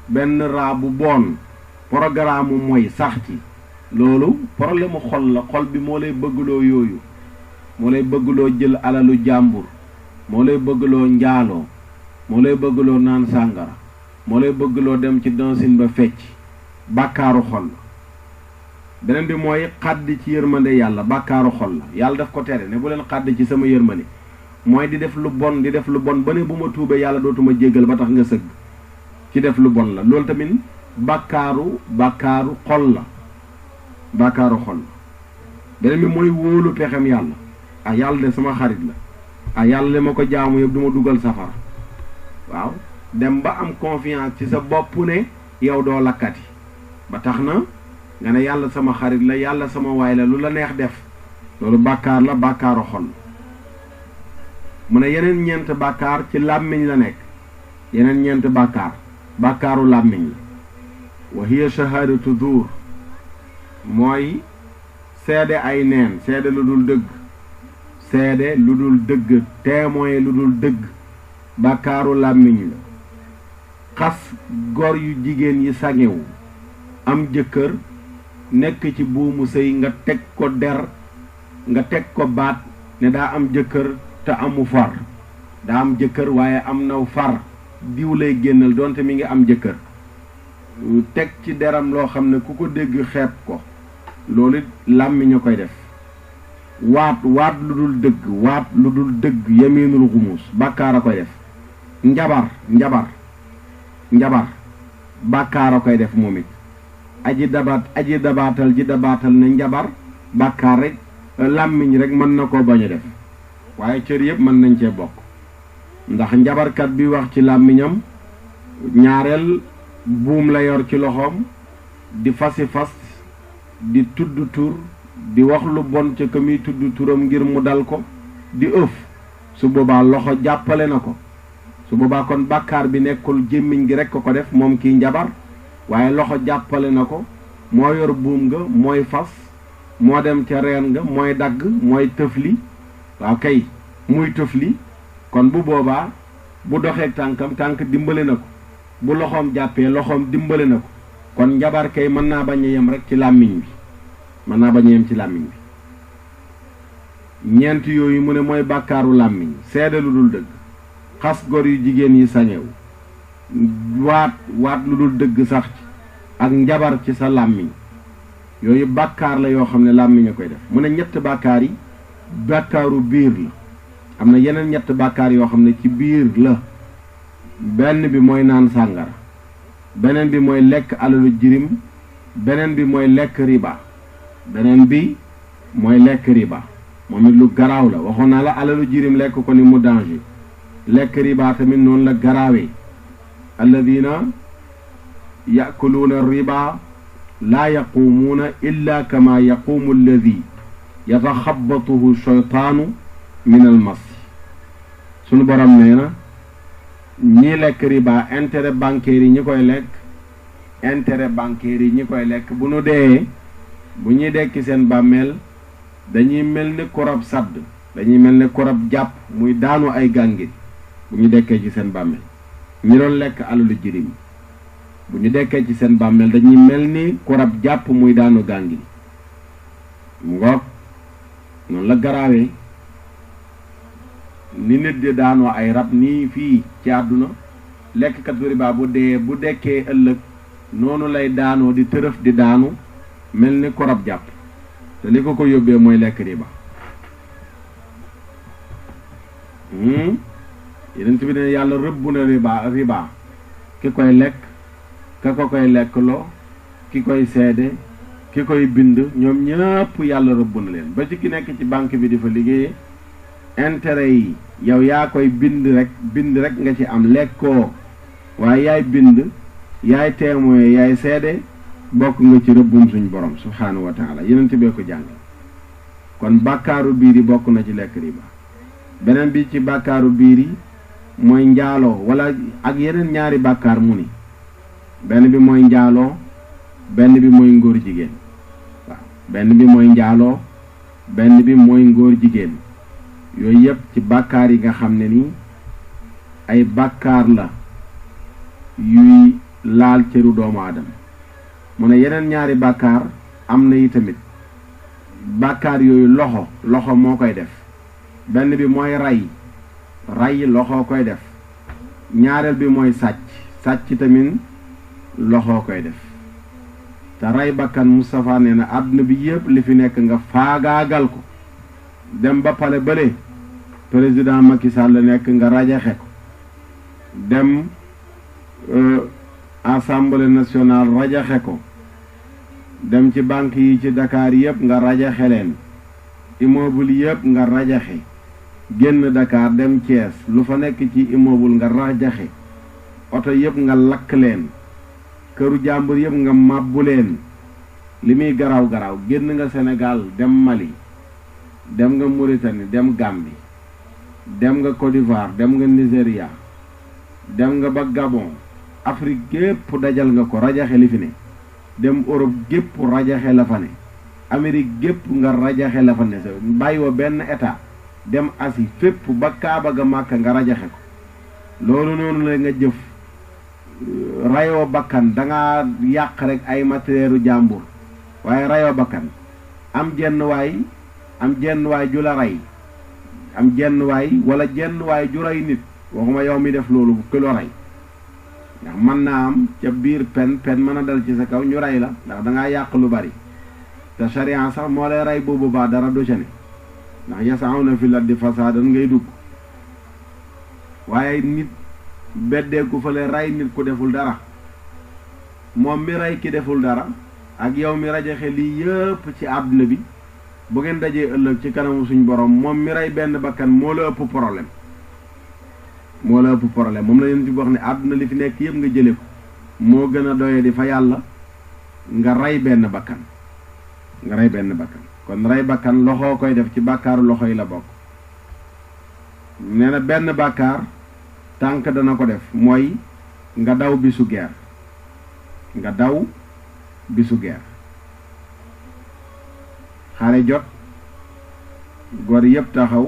benn raa bu bon programme mooy sax ci loolu problème mu xol la xol bi moo lay bëggloo yooyu moo lay bëggloo jël alalu jàmbur moo lay bëggloo njaaloo moo lay bëggloo naan sàngara moo lay bëggloo dem ci dansin ba fecc bàkkaaru xol la beneen bi mooy xàddi ci yërmande yàlla bàkkaaru xol la yàlla daf ko tere ne bu leen xàddi ci sama yërmande mooy di def lu bon ba ne bu ma tuubee yàlla dootuma jéggal ba tax nga sëgg ci def lu bon la loolu tamit bàkkaaru xol la bàkkaaru xol la beneen bi mooy wóolu pexem yàlla yàlla de sama xarit la yàlla de ma ko jaamu yëpp du ma dugal safara waaw dem ba am confiance ci sa bopp ne yow doo lakkati ba tax na nga ne yàlla sama xarit la yàlla sama waay la lu la neex def loolu bàkkaar la bàkkaaru xol mu ne yeneen ñeent bàkkaar ci làmmiñ la nekk yeneen ñeent bàkkaaru làmmiñ la wa hiya shahadatu zuur mooy seede ay neen seede lu dul dëgg témoin lu dul dëgg bàkkaaru làmmiñ la xas gor yu jigéen yi sangewu am jëkkër nekk ci buumu sëy nga teg ko baat ne daa am jëkkër te amu far daa am jëkkër waaye am naw far diw lay génnal donte mi ngi am jëkkër teg ci deram loo xam ne ku ko dégg xeeb ko loolu làmmiñ a koy def waat lu dul dëgg yaminul xumus bàkkaar a koy def njabar bàkkaar a koy def moom it aji dabaatal ne njabar bàkkaar rek làmmiñ rek mën na koo bañ a def waaye cër yëpp mën nañ cee bokk ndax njabarkat bi wax ci làmmiñam ñaareel buum la yor ci loxoom di fas di tudd tur di wax lu bon ca ka muy tudd turam ngir mu dal ko di ëf su boobaa loxo jàppale na ko su boobaa kon bàkkaar bi nekkul gémmiñ gi rekk ko def moom kiy njabar waaye loxo jàppale na ko moo yor buum nga mooy fas moo dem ca reen nga mooy dagg mooy tëfli waaw kay muy tëfli kon bu boobaa bu doxee tànk dimbale na ko bu loxoom jàppee loxoom dimbale na ko kon njabar kay mën naa bañ a yem rek ci làmmiñ bi ñeent yooyu mu ne mooy bàkkaaru làmmiñ seede lu dul dëgg xas gor yu jigéen yi sañew waat lu dul dëgg sax ci ak njabar ci sa làmmiñ yooyu bàkkaar la yoo xam ne làmmiñ a koy def mu ne ñett bàkkaar yi bàkkaaru biir la am na yeneen ñett bàkkaar yoo xam ne ci biir la. benn bi mooy naan sàngara, beneen bi mooy lekk alalu jirim, beneen bi mooy lekk riba. beneen bi mooy lekk riba moom it lu garaaw la. waxoon naa la alalu jirim lekk ko ni mu danger. lekk riba tamit noonu la garaawee. alladina yakuluuna riba laa yaquumuuna illa kama yaquumu alladi yataxabatuhu shaytaanu min al mas. sunu borom nee na ñi lekk riba intérêt bancaire yi ñi koy lekk intérêt bancaire yi ñi koy lekk bu nu dee bu ñuy dekki seen bàmmeel dañuy mel ni korab sadd, dañuy mel ni korab jàpp muy daanu ay gàngir bu ñu dekkee ci seen bàmmeel. ñi doon lekk alalu jirim bu ñu dekkee ci seen bàmmeel dañuy mel ni korab jàpp muy daanu gàngir. mu ngoog noonu la garaawee. ni nit di daanoo ay rab nii fii ci àdduna lekkatu riba bu dee bu dekkee ëllëg noonu lay daanoo di tërëf di daanu mel ni korab jàpp te li ko yóbbee mooy lekk riba. yeneen bi ne yàlla rëbb na riba ki koy lekk ka ko koy lekkloo ki koy seede ki koy bind ñoom ñëpp yàlla rëbb na leen ba ci ki nekk ci banque bi di fa liggéeyee. intérêt yi yow yaa koy bind rek nga ci am lekkoo waaye yaay bind yaay témoin yaay seede bokk nga ci rëbbum suñ borom subhaanahu wa taala yeneen bee ko jàng. kon bàkkaaru biir yi bokk na ci lekk riba. beneen bi ci bàkkaaru biir yi mooy njaaloo wala ak yeneen ñaari bàkkaar mu ni benn bi mooy njaaloo benn bi mooy ngóor jigéen. waaw benn bi mooy njaaloo benn bi mooy ngóor jigéen. yooyu yëpp ci bàkkaar yi nga xam ne ni ay bàkkaar la yuy laal cëru doomu aadama. mu ne yeneen ñaari bàkkaar am na yi tamit bàkkaar yooyu loxo moo koy def. benn bi mooy ray loxo koy def. ñaareel bi mooy sàcc tamit loxo koy def. te ray bakkan Moustapha nee na àdduna bi yëpp li fi nekk nga faagaagal ko dem ba pale bële président Macky Sall nekk nga rajaxe ko dem assemblée nationale rajaxe ko dem ci banque yi ci Dakar yëpp nga rajaxe leen immeuble yëpp nga rajaxe génn Dakar dem Thiès lu fa nekk ci immeuble nga rajaxe oto yëpp nga lakk leen këru jàmbur yëpp nga màbbu leen li muy garaaw génn nga Sénégal dem Mali dem nga Mauritanie dem Gambie dem nga Côte d'Ivoire dem nga Nigéria dem nga ba Gabon Afrique gépp dajal nga ko rajaxe li fi ne dem Europe gépp rajaxe la fa ne Amérique gépp nga rajaxe la fa ne sa bàyyiwoo benn état dem Asie fépp ba Kaaba ga Màkka nga rajaxe ko loolu noonu la nga jëf rayoo bakkan danga yàq rek ay matérielu jàmbur waaye rayoo bakkan am jenn waay ju la rey am jenn waay wala jenn waay ju rey nit waxuma yow mi def loolu bu kilo rey ndax mën naa am ca biir pen mën a dal ci sa kaw ñu rey la ndax dangaa yàq lu bari te charia sax moo lay rey boobu baa dara du ca ne ndax yas'awna fil ardi fasaadan ngay dugg waaye nit beddeeku fële rey nit ku deful dara moom mi rey ki deful dara ak yow mi rajaxe lii yëpp ci àdduna bi bu ngeen dajee ëllëg ci kanamu suñ borom moom mi rey benn bakkan moo la ëpp problème moom la yéen ci wax ne àdduna li fi nekk yëpp nga jële ko moo gën a doye di fa yàlla nga rey benn bakkan kon rey bakkan loxoo koy def ci bàkkaaru loxo yi la bokk nee na benn bàkkaar tànk dana ko def mooy nga daw bisu geer xare jot gor yëpp taxaw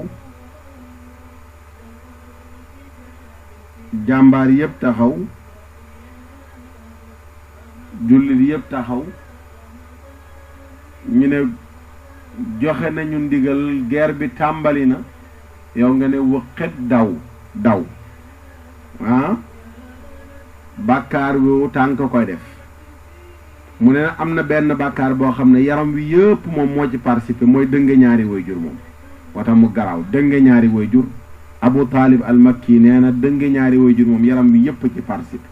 jàmbaar yëpp taxaw jullit yëpp taxaw ñu ne joxe nañu ndigal guerre bi tàmbali na yow nga ne wëqet daw bàkkaar wu tànk koy def mu ne am na benn bàkkaar boo xam ne yaram wi yëpp moom moo ci participé mooy dëng ñaari waajur moom wata mu garaaw dënge ñaari wayjur Abu Talib al Makki nee na dënge ñaari wayjur moom yaram bi yépp ci participe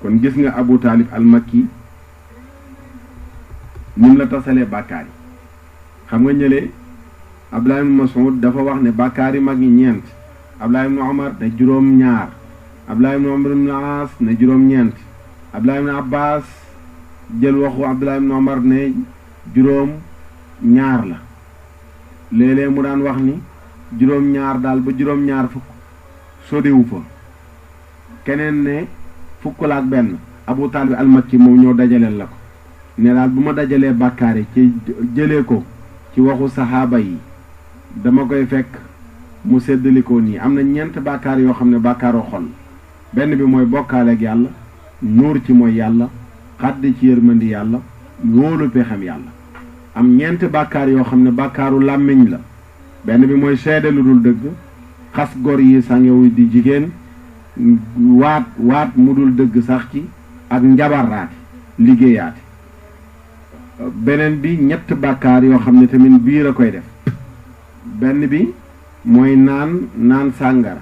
kon gis nga Abu Talib al Makki nim la tasalee bàkkaar yi xam nga ñëlee Abdullah ibn Mas'ud dafa wax ne bàkkaar yi mag ñi ñeent Abdullah ibn Umar ne juróom ñaar Abdullah ibn Umar ibn As ne juróom ñeent Abdullah ibn Abbas jël waxu Abdullah ibn Umar ne juróom ñaar la léeg-léeg mu daan wax ni juróom ñaar daal ba juróom ñaar fukk sodiwu fa keneen ne fukk la ak benn Abu Talib al Makki moom ñoo dajaleel la ko ne daal bu ma dajalee bàkkaar yi ci jëlee ko ci waxu saxaaba yi dama koy fekk mu séddalikoo nii am na ñeent bàkkaar yoo xam ne bàkkaaru xol benn bi mooy bokkaaleeg yàlla nuur ci mooy yàlla xaddi ci yërmandi yàlla wóolu pexam yàlla am ñeent bàkkaar yoo xam ne bàkkaaru làmmiñ la benn bi mooy seede lu dul dëgg xas gor yi sangewu di jigéen waat mu dul dëgg sax ci ak njabaraati liggéeyaati beneen bi ñett bàkkaar yoo xam ne tamit biir a koy def benn bi mooy naan sàngara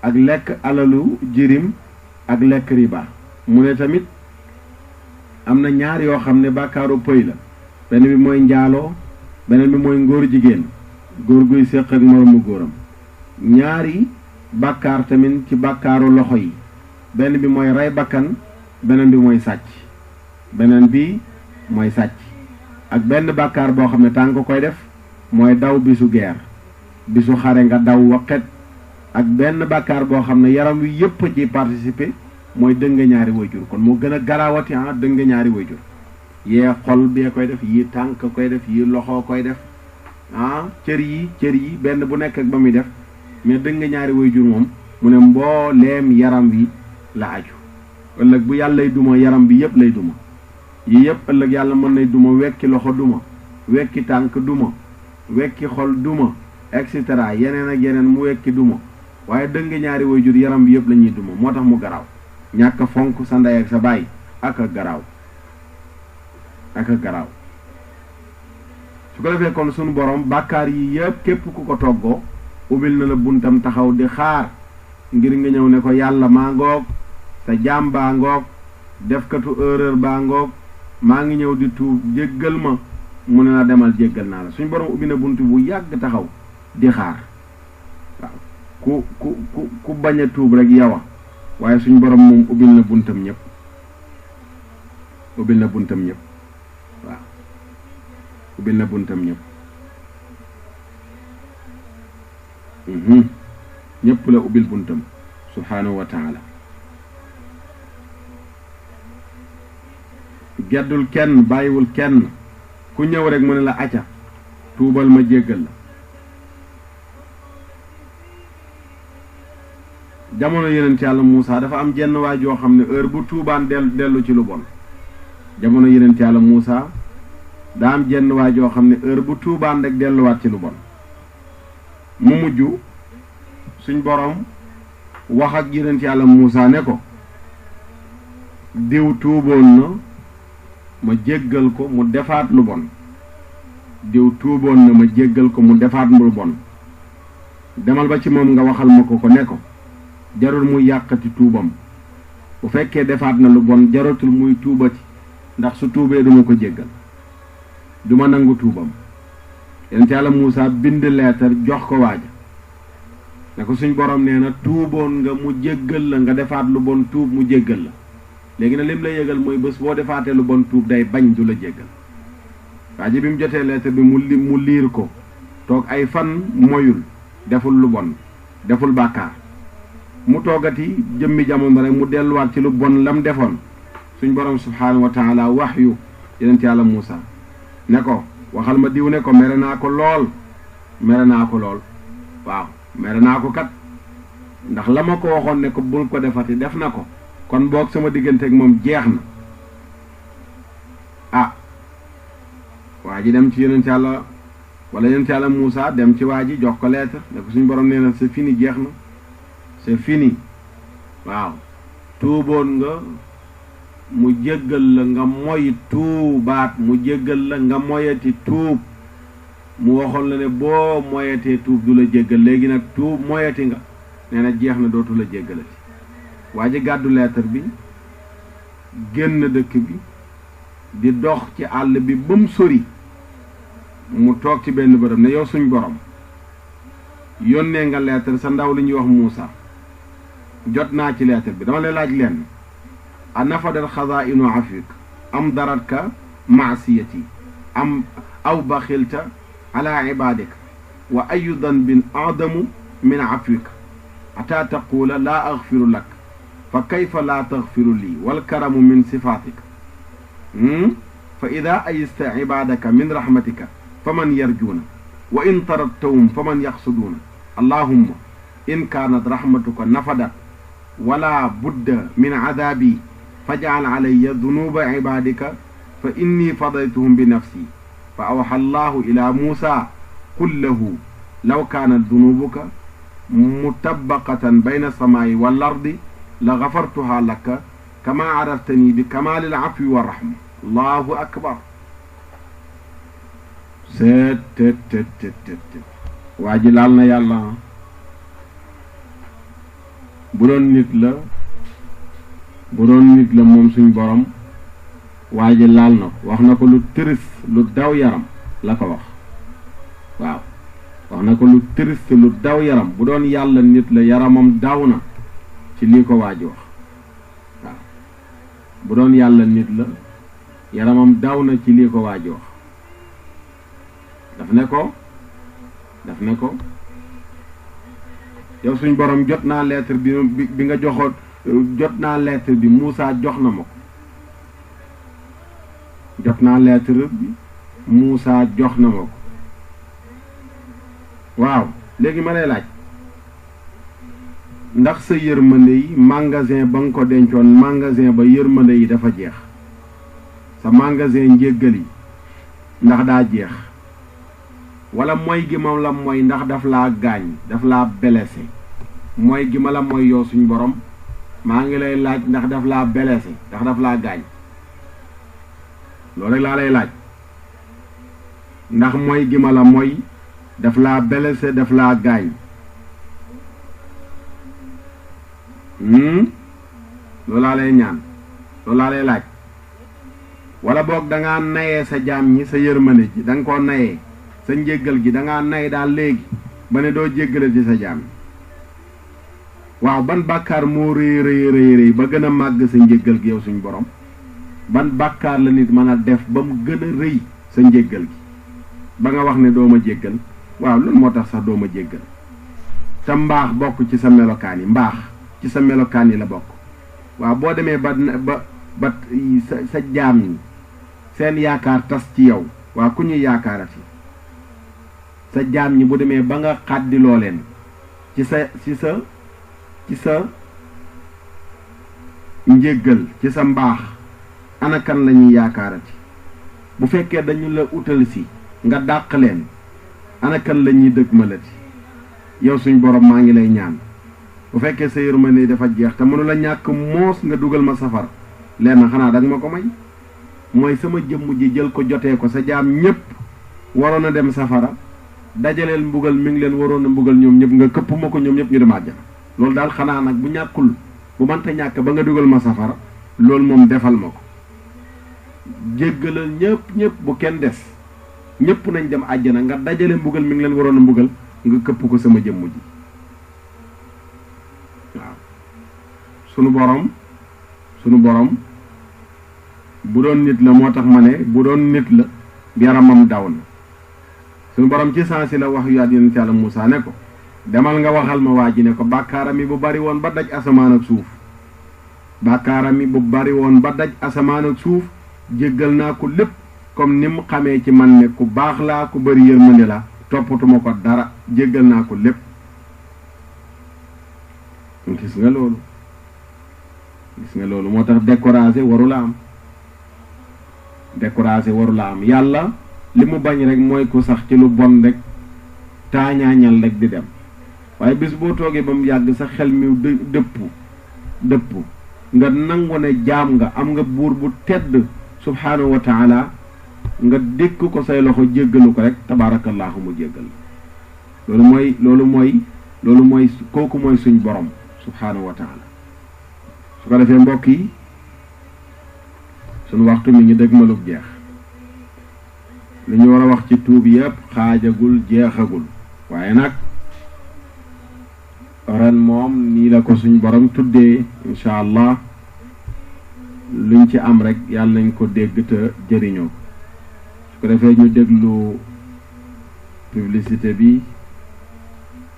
ak lekk alalu jirim ak lekk riba mu ne tamit am na ñaar yoo xam ne bàkkaaru pëy la benn bi mooy njaaloo beneen bi mooy ngóor jigéen góor guy séq ak moroomu góoram ñaari bàkkaar tamit ci bàkkaaru loxo yi benn bi mooy rey bakkan beneen bi mooy sàcc beneen bi mooy sàcc ak benn bàkkaar boo xam ne tànk koy def mooy daw bisu guerre bisu xare nga daw waqet ak benn bàkkaar boo xam ne yaram wi yépp ci participer mooy dënga ñaari wayjur kon moo gën a garaawati dënga ñaari wayjur yee xol bee koy def yi tànk koy def yi loxo koy def cër yi benn bu nekk ak ba muy def mais dënga ñaari wayjur moom mu ne mbooleem yaram wi la aju ëllëg bu yàllay duma yaram bi yépp lay duma yi yépp ëllëg yàlla mën nay duma wekki loxo duma wekki tànk duma wekki xol duma et cetera yeneen ak yeneen mu wekki duma waaye dënga ñaari wayjur yaram bi yépp la ñuy duma moo tax mu garaaw ñàkk fonk sa ndey ak sa baay ak a garaaw su ko defee kon sunu borom bàkkaar yi yépp képp ku ko toggoo ubbil na la buntam taxaw di xaar ngir nga ñëw ne ko yàlla maa ngoog sa jaam baa ngoog defkatu erreur baa ngoog maa ngi ñëw di tuub jéggal ma mu ne la demal jéggal naa la suñu borom ubbi na bunt bu yàgg taxaw di xaar waaw ku bañ a tuub rek yawa waaye suñu borom moom ubbil na buntam ñëpp waaw ubbil na buntam ñëpp ñëpp la ubbil buntam subhaanahu wa taala geddul kenn bàyyiwul kenn ku ñëw rek mu ne la acca tuubal ma jéggal la jamono yeneen ci yàlla Muusa dafa am jenn waay joo xam ne heure bu tuubaan dellu ci lu bon jamono yeneen ci yàlla Muusa daa am jenn waay joo xam ne heure bu tuubaan rek delluwaat ci lu bon mu mujj suñ borom wax ak yeneen ci yàlla Muusa ne ko diw tuuboon na ma jéggal ko mu defaat lu bon diw tuuboon na ma jéggal ko mu defaat lu bon demal ba ci moom nga waxal ma ko ne ko jarul muy yàqati tuubam bu fekkee defaat na lu bon jaratul muy tuubati ndax su tuubee duma ko jéggal duma nangu tuubam yonent Yàlla Muusa bind leetar jox ko waaja ne ko suñ borom nee na tuuboon nga mu jéggal la nga defaat lu bon tuub mu jéggal la léegi na lim la yëgal mooy bés boo defaatee lu bon tuub day bañ du la jéggal waa ji bi mu jotee leetar bi mu liir ko toog ay fan moyul deful lu bon deful bàkkaar mu toogati jëmmi jamono rek mu delluwaat ci lu bon lam defoon suñ borom subhaanahu wa taala wax yu yonent Yàlla Muusa ne ko waxal ma diw ne ko mere naa ko lool waaw mere naa ko kat ndax la ma ko waxoon ne ko bul ko defati def na ko kon boog sama diggante ak moom jeex na waa ji dem ci yonent Yàlla wala yonent Yàlla Muusa dem ci waa ji jox ko lettre ne ko suñ borom nee na c'est fini jeex na c'est fini waaw tuuboon nga mu jéggal la nga moy tuubaat mu jéggal la nga moyati tuub mu waxoon la ne boo moyatee tuub du la jéggal léegi nag tuub moyati nga nee na jeex na dootu la jéggalati waa ji gàddu lettre bi génn dëkk bi di dox ci àll bi ba mu sori mu toog ci benn bërëb ne yow suñ borom yónnee nga lettre sa ndaw li ñuy wax Muusa jot naa ci lettre bi dama lay laaj leen a nafadal xazaa'inu afik am daratka maasiyati am aw baxilta ala ibadik wa ayu danbin adamu min afwik ata taqula laa axfiru lak fa kayfa laa taxfiru lii walkaramu min sifatik fa ida ayista ibadaka min rahmatika faman yarjuuna wa in taradtahum faman yaxsuduuna allahumma in kaanat rahmatuka nafadat wala budda min cadaabi fajcal calaya dunuuba cibaadika fa inni fadaytuhum bi nafsi fa awxa allahu ila muusa qul lahu law kaanat dunuubuka mutabaqatan bayna alsamaa'i wal ardi la gafartuha laka kama caraftani bi kamaali alcafwi wa rahma allahu akbar seet tet waa ji laal na yàlla bu doon nit la moom suñ borom waa ji laal na ko wax na ko lu tëris lu daw yaram la ko wax waaw wax na ko lu tëris lu daw yaram bu doon yàlla nit la yaramam daw na ci lii ko waa ji wax waaw bu doon yàlla nit la yaramam daw na ci lii ko waa ji wax daf ne ko yow suñ borom jot naa lettre bi nga joxoon jot naa lettre bi Muusa jox na ma ko jot naa lettre bi Muusa jox na ma ko waaw léegi ma lay laaj ndax sa yërmande yi magasin ba nga ko dencoon magasin ba yërmande yi dafa jeex sa magasin njéggal yi ndax daa jeex wala mooy gi ma la mooy ndax daf laa gaañ daf laa blessé mooy gi ma la mooy yow suñ borom maa ngi lay laaj ndax daf laa blessé ndax daf laa gaañ loolu rek laa lay laaj ndax mooy gi ma la mooy daf laa blessé daf laa gaañ loolu laa lay ñaan loolu laa lay laaj wala boog dangaa nayee sa jaam ñi sa yërmande ji danga koo nayee sa njéggal gi dangaa nay daal léegi ba ne doo jéggale ci sa jaam ñi waaw ban bàkkaar moo rëy ba gën a màgg sa njéggal gi yow suñ borom ban bàkkaar la nit mën a def ba mu gën a rëy sa njéggal gi ba nga wax ne doo ma jéggal waaw loolu moo tax sax doo ma jéggal te mbaax bokk ci sa melokaan yi mbaax ci sa melokaan yi la bokk waaw boo demee ba sa jaam ñi seen yaakaar tas ci yow waaw ku ñuy yaakaarati sa jaam ñi bu demee ba nga xàddiloo leen ci sa njéggal ci sa mbaax ana kan la ñuy yaakaarati bu fekkee dañu la utal si nga dàq leen ana kan la ñuy dëgmalati yow suñ borom maa ngi lay ñaan bu fekkee sa yërmande dafa jeex te mënu la ñàkk moos nga dugal ma safar leen xanaa danga ma ko may mooy sama jëmm ji jël ko jotee ko sa jaam ñépp waroon a dem safara dajaleel mbugal mi ngi leen waroon a mbugal ñoom ñëpp nga këpp ma ko ñoom ñëpp ñu dem àjjana loolu daal xanaa nag bu ñàkkul bu mënta ñàkk ba nga dugal ma safara loolu moom defal ma ko jéggalal ñëpp bu kenn des ñëpp nañ dem àjjana nga dajale mbugal mi ngi leen waroon a mbugal nga këpp ko sama jëmm ji waaw sunu borom bu doon nit la moo tax ma ne bu doon nit la yaramam daw na sunu borom ci sansi la wax yu yaat yonent Yàlla Muusa ne ko demal nga waxal ma waa ji ne ko bàkkaaram yi bu bari woon ba daj asamaan ak suuf bàkkaaram yi bu bari woon ba daj asamaan ak suuf jéggal naa ko lépp comme ni mu xamee ci man ne ku baax laa ku bari yërmande la toppatuma ko dara jéggal naa ko lépp gis nga loolu moo tax découragé waru la am yàlla li mu bañ rek mooy ku sax ci lu bon rek taañaañal rek di dem waaye bis boo toogee ba mu yàgg sa xel mi dëpp nga nangu ne jaam nga am nga buur bu tedd subhaanahu wa taala nga dékk ko say loxo jéggalu ko rek tabaarakallaahu mu jéggal loolu mooy kooku mooy suñ borom subhaanahu wa taala su ko defee mbokk yi suñu waxtu mi ñu dëgmalub jeex li ñu war a wax ci tuub yépp xaajagul jeexagul waaye nag ren moom nii la ko suñ borom tuddee incha allah luñ ci am rek yàlla nañ ko dégg te jëriñoo su ko defee ñu déglu publicité bi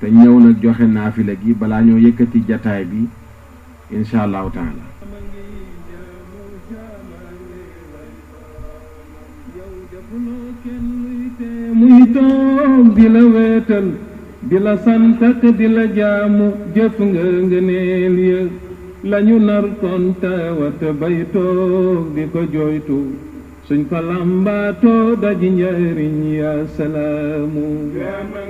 te ñëw nag joxe naafila gi balaa ñoo yëkkati jataay bi incha allahu taala muy toog di la weetal di la sant ak di la jaamu jëf nga ngëneel ya lañu nar kon tawat bay toog di ko jooytu suñ ko lambaatoo daji njariñ ya salaamu jaama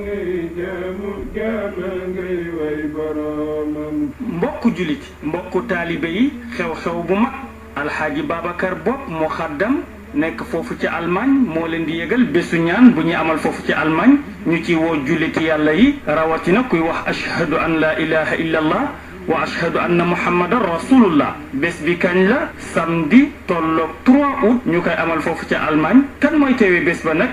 ngay way boroomam. mbokku julit mbokku taalibe yi xew-xew bu mag alxaaji Babacar Bopp mu xaddam nekk foofu ci Allemagne moo leen di yëgal bésu ñaan bu ñuy amal foofu ci Allemagne ñu ci woo julliti yàlla yi rawatina kuy wax ashhadu an la ilaha illa allah wa ashhadu anna muhammadan rasulullah bés bi kañ la samedi tolloog 3 août ñu koy amal foofu ca Allemagne kan mooy teewee bés ba nag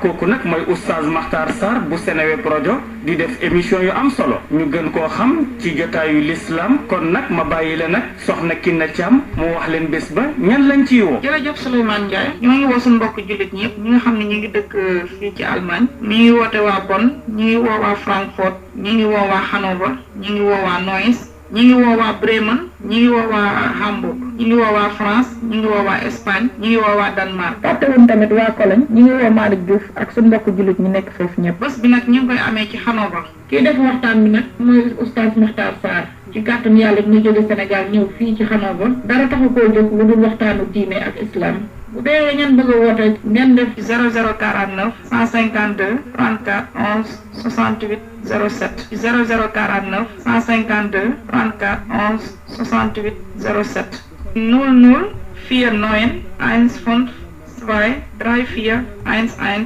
kooku nag mooy oustaz Makhtar Sarr bu Seneweb rajo di def émission yu am solo ñu gën koo xam ci jotaayu l'islam kon nag ma bàyyi la nag soxna Kiné Thiam mu wax leen bés ba ñan lañ ciy woo. jërëjëf Souleymane Ndiaye ñoo ngi woo suñu mbokk jullit ñëpp ñi nga xam ne ñu ngi dëkk fii ci Allemagne ñu ngi woote waa Bonn ñu ngi woo waa Francfort ñu ngi woo waa Hannover ñu ngi woo waa Neuss ñi ngi woo waa Bremen ñi ngi woo waa Hamburg ñi ngi woo waa France ñi ngi woo waa Espagne ñi ngi woo waa Danemark fàttewuñ tamit waa Cologne ñi ngi woo Malick Diouf ak suñu mbokk jullit ñi nekk foofu ñëpp bés bi nag ñu ngi koy amee ci Hannover kii def waxtaan bi nag mooy oustaz Makhtar Sarr ci kàttan yàlla ñu jóge Sénégal ñëw fii ci Hannover dara taxu koo jóg lu dul waxtaanu diine ak islam bu dee ngeen bëgg a woote ngeen def 0049 152 34 11 68 07 0049 152 34 11 68 07 00 49 15 2 34 11 68 07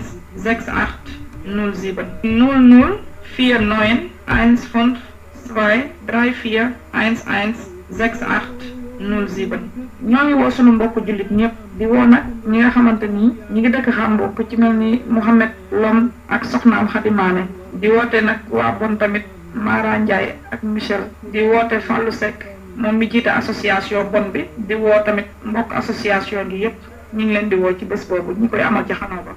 00 49 15 2 34 11 68 07 ñoo ngi woo sunu mbokk jullit ñëpp di woo nag ñi nga xamante ni ñi ngi dëkk Hamburg ku ci mel ni Mohamed Lom ak soxnaam Khadimaane di woote nag waa Bonn tamit Mara Ndiaye ak Michel di woote Fallou Seck moom mi jiite association Bonn bi di woo tamit mbokk association gi yëpp ñu ngi leen di woo ci bés boobu ñu koy amal ci Hannover.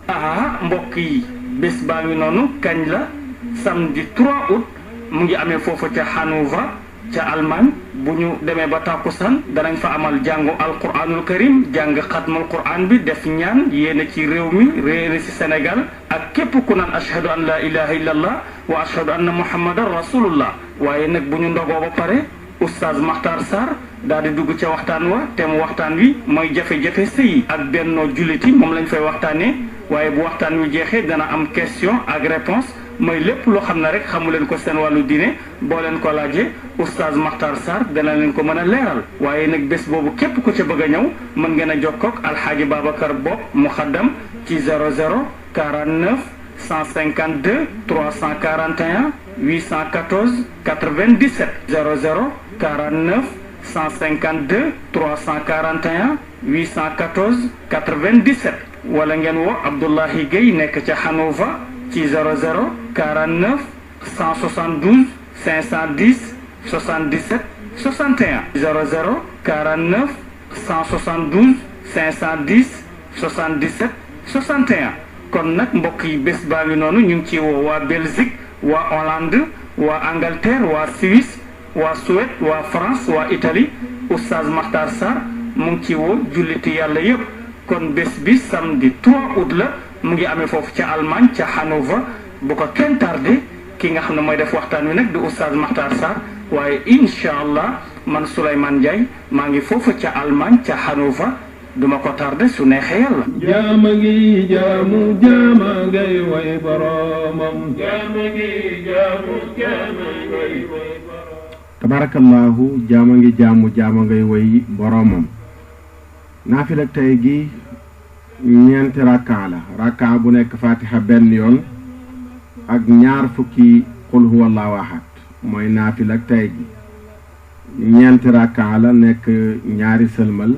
mbokk yi bés baa ngi noonu kañ la samedi 3 août mu ngi amee foofu ca Hannover ca Allemagne bu ñu demee ba tàkkusaan danañ fa amal jàngu alquranul karim jàng xatmul quran bi def ñaan yéene ci réew mi réene ci Sénégal ak képp ku naan ashhadu an la ilaha illallah wa ashhadu anna muhammadan rasulullah waaye nag bu ñu ndogoo ba pare oustaz Makhtar Sarr daal di dugg ca waxtaan wa te mu waxtaan wi mooy jafe-jafe sëy ak bennoo julliti moom lañ fay waxtaanee waaye bu waxtaan wi jeexee dana am question ak réponse mooy lépp loo xam ne rek xamu leen ko seen wàllu diine boo leen ko laajee oustaz Makhtar Sarr dana leen ko mën a leeral waaye nag bés boobu képp ku ca bëgg a ñëw mën ngeen a jokkoog alxaaji Babacar Bopp muxaddam ci 00 49 152 341 814 97 00 49 152 341 814 97 wala ngeen woo Abdoulahi Gueye nekk ca Hannover ci 00 49 172 510 77 61 00 49 172 510 77 61 kon nag mbokk yi bés baa ngi noonu ñu ngi ci woo waa Belgique waa Hollande waa Angleterre waa Suisse waa Suède waa France waa Italie oustaz Makhtar Sarr mu ngi ci woo julliti yàlla yëpp kon bés bi samedi 3 août la mu ngi amee foofu ca Allemagne ca Hannover bu ko kenn tardé ki nga xam ne mooy def waxtaan wi nag di oustaz Makhtar Sarr waaye incha allah man Souleymane Ndiaye maa ngi foofu ca Allemagne ca Hannover duma ko tardé su neexee yàlla. jaama ngi jaamu jaama ngay way boromam. jaama ngi jaamu jaama ngay way boromam. tabarakallahu jaama ngi jaamu jaama ngay way boromam. naafila tey gi ñeenti rakka la rakka bu nekk fatiha benn yoon ak ñaar fukki qul huwallahu ahad mooy naafila ak tey gi ñeenti rakka la nekk ñaari sëlmal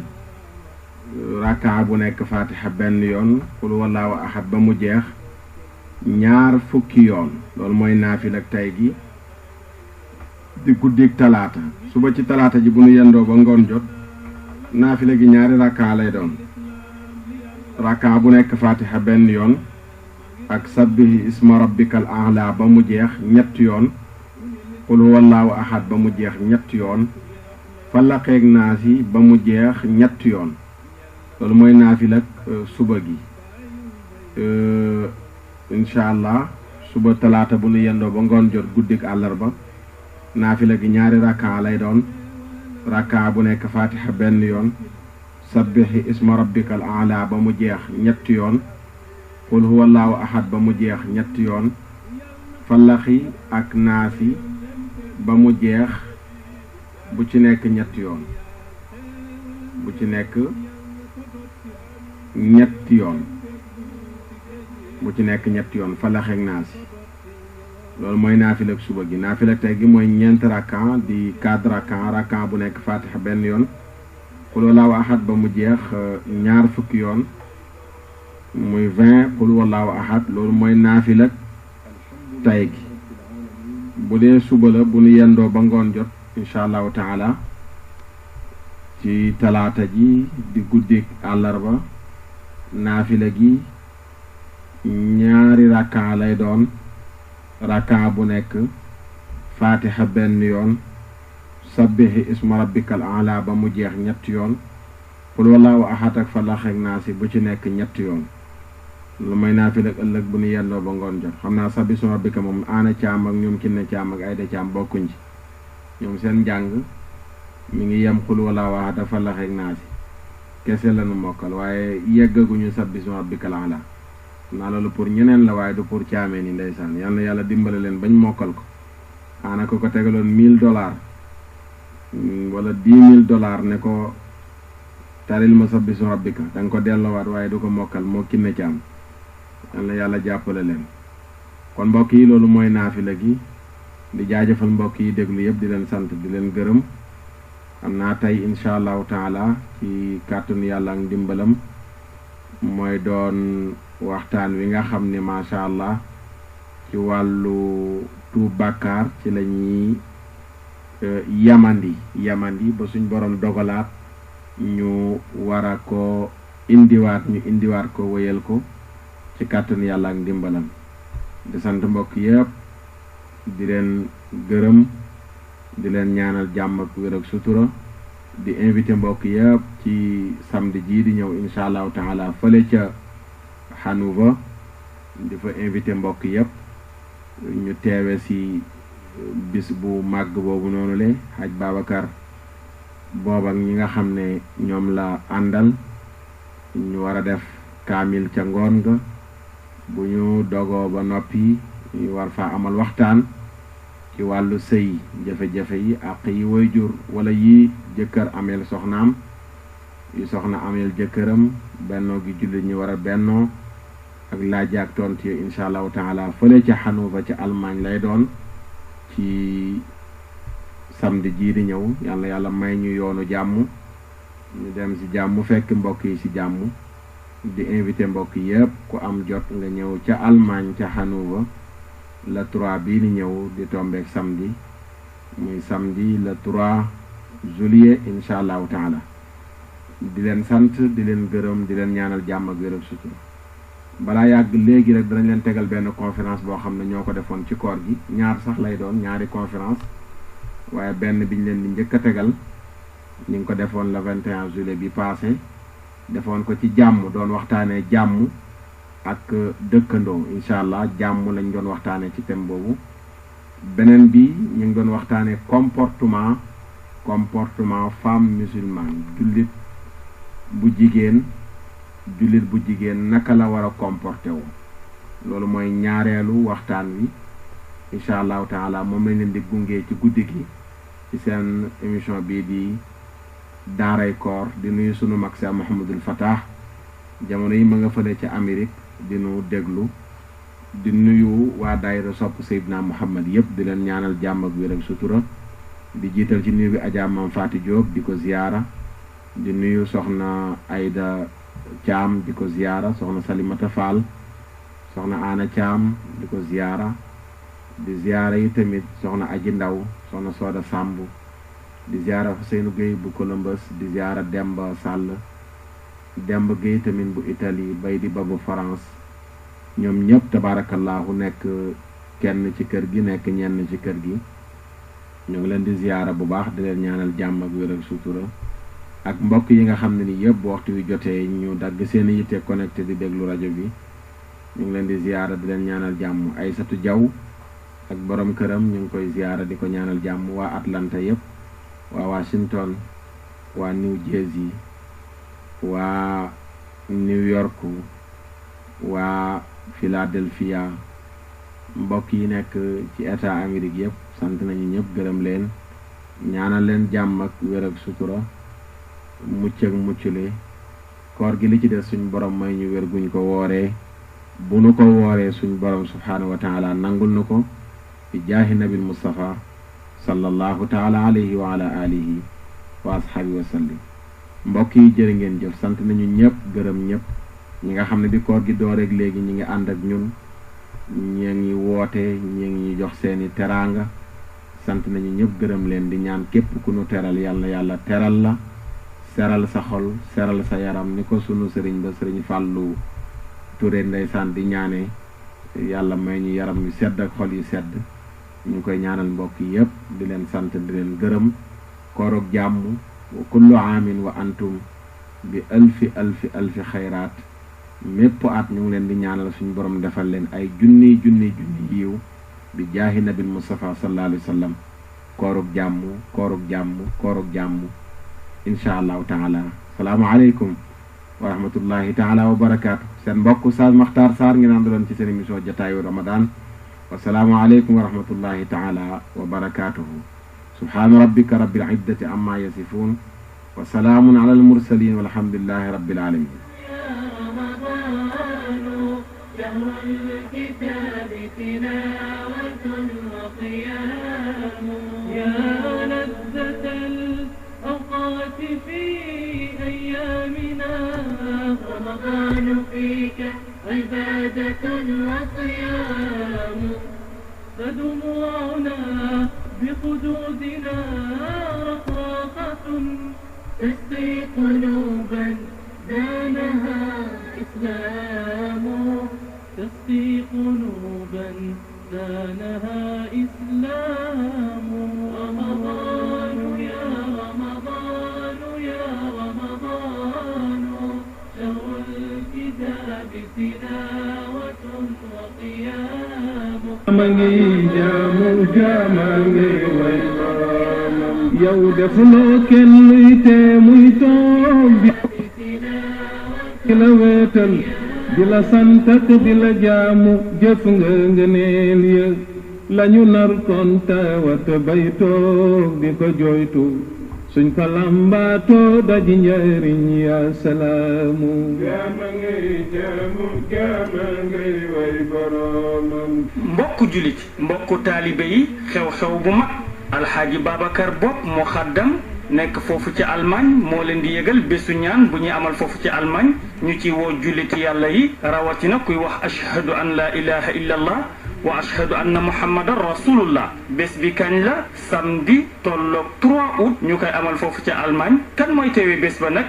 rakka bu nekk fatiha benn yoon qul huwallahu ahad ba mu jeex ñaar fukki yoon loolu mooy naafila ak tey gi di guddik talaata suba ci talaata ji bu nu yendoo ba ngoon jot naafila gi ñaari rakka lay doon rakka bu nekk fatiha benn yoon ak sabbihi isma rabbikal a'la ba mu jeex ñetti yoon qul huwallahu ahad ba mu jeex ñetti yoon falaqeeg naasi ba mu jeex ñetti yoon loolu mooy naafila suba gi incha allah suba talaata bu nu yendoo ba ngoon jot guddik àllarba naafila gi ñaari rakka lay doon rakka bu nekk fatiha benn yoon sabbihi isma rabbikal a'la ba mu jeex ñetti yoon qul huwallahu ahad ba mu jeex ñetti yoon fallaxi ak naasi ba mu jeex bu ci nekk ñetti yoon bu ci nekk ñetti yoon bu ci nekk ñetti yoon fallaxi ak naasi loolu mooy naafila ak suba gi naafila tey gi mooy ñeenti rakka di 4 rakka bu nekk fatiha benn yoon qul huwallahu ahad ba mu jeex ñaar fukki yoon muy 20 qul huwallahu ahad loolu mooy naafila tey gi bu dee suba la bu nu yendoo ba ngoon jot incha allahu taala ci talaata ji di guddik àllarba naafila gi ñaari rakka lay doon rakka bu nekk fatiha benn yoon sabbihi isma rabbikal a'la ba mu jeex ñetti yoon qul huwallahu ahad ak falaq ak naasi bu ci nekk ñetti yoon lu may naafila ëllëg bu nu yendoo ba ngoon jot xam naa sabbi isma rabbika moom aana caam ak ñoom kinne caam ak ayda caam bokkuñ ci ñoom seen njàng mi ngi yem qul huwallahu ahad ak falaq ak naasi kese lañu mokkal waaye yeggaguñu sabbi isma rabbikal a'la naa loolu pour ñeneen la waaye du pour caamee ni ndeysaan yal na yàlla dimbale leen bañ mokkal ko xaana ko tegaloon $1000 wala $10,000 ne ko taril ma sabbi isma rabbika da nga ko delloowaat waaye du ko mokkal moo kinne caam yal na yàlla jàppale leen kon mbokk yi loolu mooy naafila gi di jaajëfal mbokk yi déglu yëpp di leen sant di leen gërëm xam naa tey incha allahu taala ci kàttanu yàlla ak ndimbalam mooy doon waxtaan wi nga xam ne macha allah ci wàllu tuub bàkkaar ci la ñuy yamandi ba suñ borom dogalaat ñu war a ko indiwaat ko wéyal ko ci kàttanu yàlla ak ndimbalam di sant mbokk yëpp di leen gërëm di leen ñaanal jàmm ak wér ak sutura di invité mbokk yëpp ci samedi jii di ñëw incha allahu taala fële ca Hanouva di fa invité mbokk yëpp ñu teewe si bis bu màgg boobu noonu le Haj Babacar booba ak ñi nga xam ne ñoom la àndal ñu war a def kaamil ca ngoon ga bu ñu dogoo ba noppi ñu war fa amal waxtaan ci wàllu sëy jafe-jafe yi ak yi waajur wala yi jëkkër ameel soxnaam yi soxna ameel jëkkëram bennoo gi jullit ñi war a bennoo ak laaj ak tontu yi incha allahu taala fële ca Hanouva ca Allemagne lay doon ci samedi jii di ñëw yàlla may ñu yoonu jàmm ñu dem ci jàmm fekk mbokk yi ci jàmm di invité mbokk yëpp ku am jot nga ñëw ca Allemagne ca Hanouva le 3 bii di ñëw di tombeek samedi muy samedi le 3 juillet incha allahu taala di leen sant di leen gërëm di leen ñaanal jàmm ak wér ak sutura balaa yàgg léegi rek danañ leen tegal benn conférence boo xam ne ñoo ko defoon ci koor gi ñaar sax lay doon ñaari conférence waaye benn biñ leen di njëkk a tegal ñu ngi ko defoon le 21 juillet bi passé defoon ko ci jàmm doon waxtaanee jàmm ak dëkkandoo incha allah jàmm lañ doon waxtaanee ci thème boobu beneen bi ñu ngi doon waxtaanee comportement femme musulmane jullit bu jigéen naka la war a comporté wu loolu mooy ñaareelu waxtaan wi incha allahu taala moom lañ leen di gunge ci guddi gi ci seen émission bii di daaray koor di nuyu sunu mag Cheikh Mouhamadul Fatah jamono yi ma nga fële ca Amérique di nu déglu di nuyu waa daayira sopp Seydina Muhammad yëpp di leen ñaanal jàmm ak wér ak sutura di jiital ci nuyu bi Adja Mam Faati Diop di ko ziyaara di nuyu soxna Ayda Thiam di ko ziyaara soxna Salimata Fall soxna Ana Thiam di ko ziyaara di ziyaara yi tamit soxna Aji Ndaw soxna Sooda Samb di ziyaara Ousseynou Gueye bu Columbus di ziyaara Demba Sall Demba Gueye tamit bu Italie bay di ba bu France ñoom ñëpp tabaarakallaahu nekk kenn ci kër gi nekk ñenn ci kër gi ñu ngi leen di ziyaara bu baax di leen ñaanal jàmm ak wér ak sutura ak mbokk yi nga xam ne ni yëpp bu waxtu wi jotee ñu dagg seen yitte connecté di déglu rajo bi ñu ngi leen di ziyaara di leen ñaanal jàmm Aysatu Jaw ak borom këram ñu ngi koy ziyaara di ko ñaanal jàmm waa Atlanta yëpp waa Washington waa New Jersey waa New York waa Philadelphia mbokk yi nekk ci état Amérique yëpp sant nañu ñëpp gërëm leen ñaanal leen jàmm ak wér ak sutura mucc ak muccule koor gi li ci des suñ borom may ñu wér guñ ko wooree bu nu ko wooree suñ borom subhaanahu wa taala nangul nu ko bi jaahi nabil Mustafa sallallahu taala alayhi wa ala alihi wa ashaabi wa sallim mbokk yi jërë ngeen jëf sant nañu ñëpp gërëm ñëpp ñi nga xam ne bi koor gi dooreeg léegi ñi ngi ànd ak ñun ñi ngi woote ñi ngi jox seeni teraanga sant nañu ñëpp gërëm leen di ñaan képp ku nu teral yàlla teral la seral sa xol seral sa yaram ni ko sunu sëriñ ba sëriñ Fàllu Ture ndeysaan di ñaane yàlla may ñu yaram yu sedd ak xol yu sedd ñu koy ñaanal mbokk yi yëpp di leen sant di leen gërëm koorug jàmm wa kullu aamin wa antum bi alfi xayraat mépp at ñu ngi leen di ñaanal suñu borom defal leen ay junni yiw bi jaahi nabil Mustafa sallallahu alayhi wa sallam koorug jàmm insha allahu taala salaamu aleykum wa rahmatullahi taala wa barakaatu seen mbokk Oustaz Makhtar Sarr ngeen àndaloon ci seen émission jataayu Ramadan wa salaamu aleykum wa rahmatullahi taala wa barakaatuhu subhaana rabbika rabbil izzati amma yasifuun wa salaamun ala al mursalin walhamdulillahi rabbil alamin شهر الكتاب تلاوة وقيام يا لذة الأوقات في أيامنا رمضان فيك عبادة وصيام فدموعنا بخدودنا رقراقة تسقي قلوبا دانها إسلام تسقي قلوبا دانها إسلام رمضان يا رمضان يا رمضان شهر الكتاب تلاوة وقيام yow defuloo kenn luy tee muy toog di la wéetal di la santak di la jaamu jëf nga ngëneel ya lañu nar kon tawat bay toog di ko jooytu suñ ko lambaatoo daji njariñ ya salaamu jaama ngay way boroomam mbokku julit mbokku taalibe yi xew-xew bu mag alxaaji Babacar Bopp mu xaddam nekk foofu ci Allemagne moo leen di yëgal bésu ñaan bu ñuy amal foofu ci Allemagne ñu ci woo julliti yàlla yi rawatina kuy wax ashhadu an la ilaha illa allah wa ashhadu anna muhammadan rasulullah bés bi kañ la samedi tolloog 3 août ñu koy amal foofu ci Allemagne kan mooy teewee bés ba nag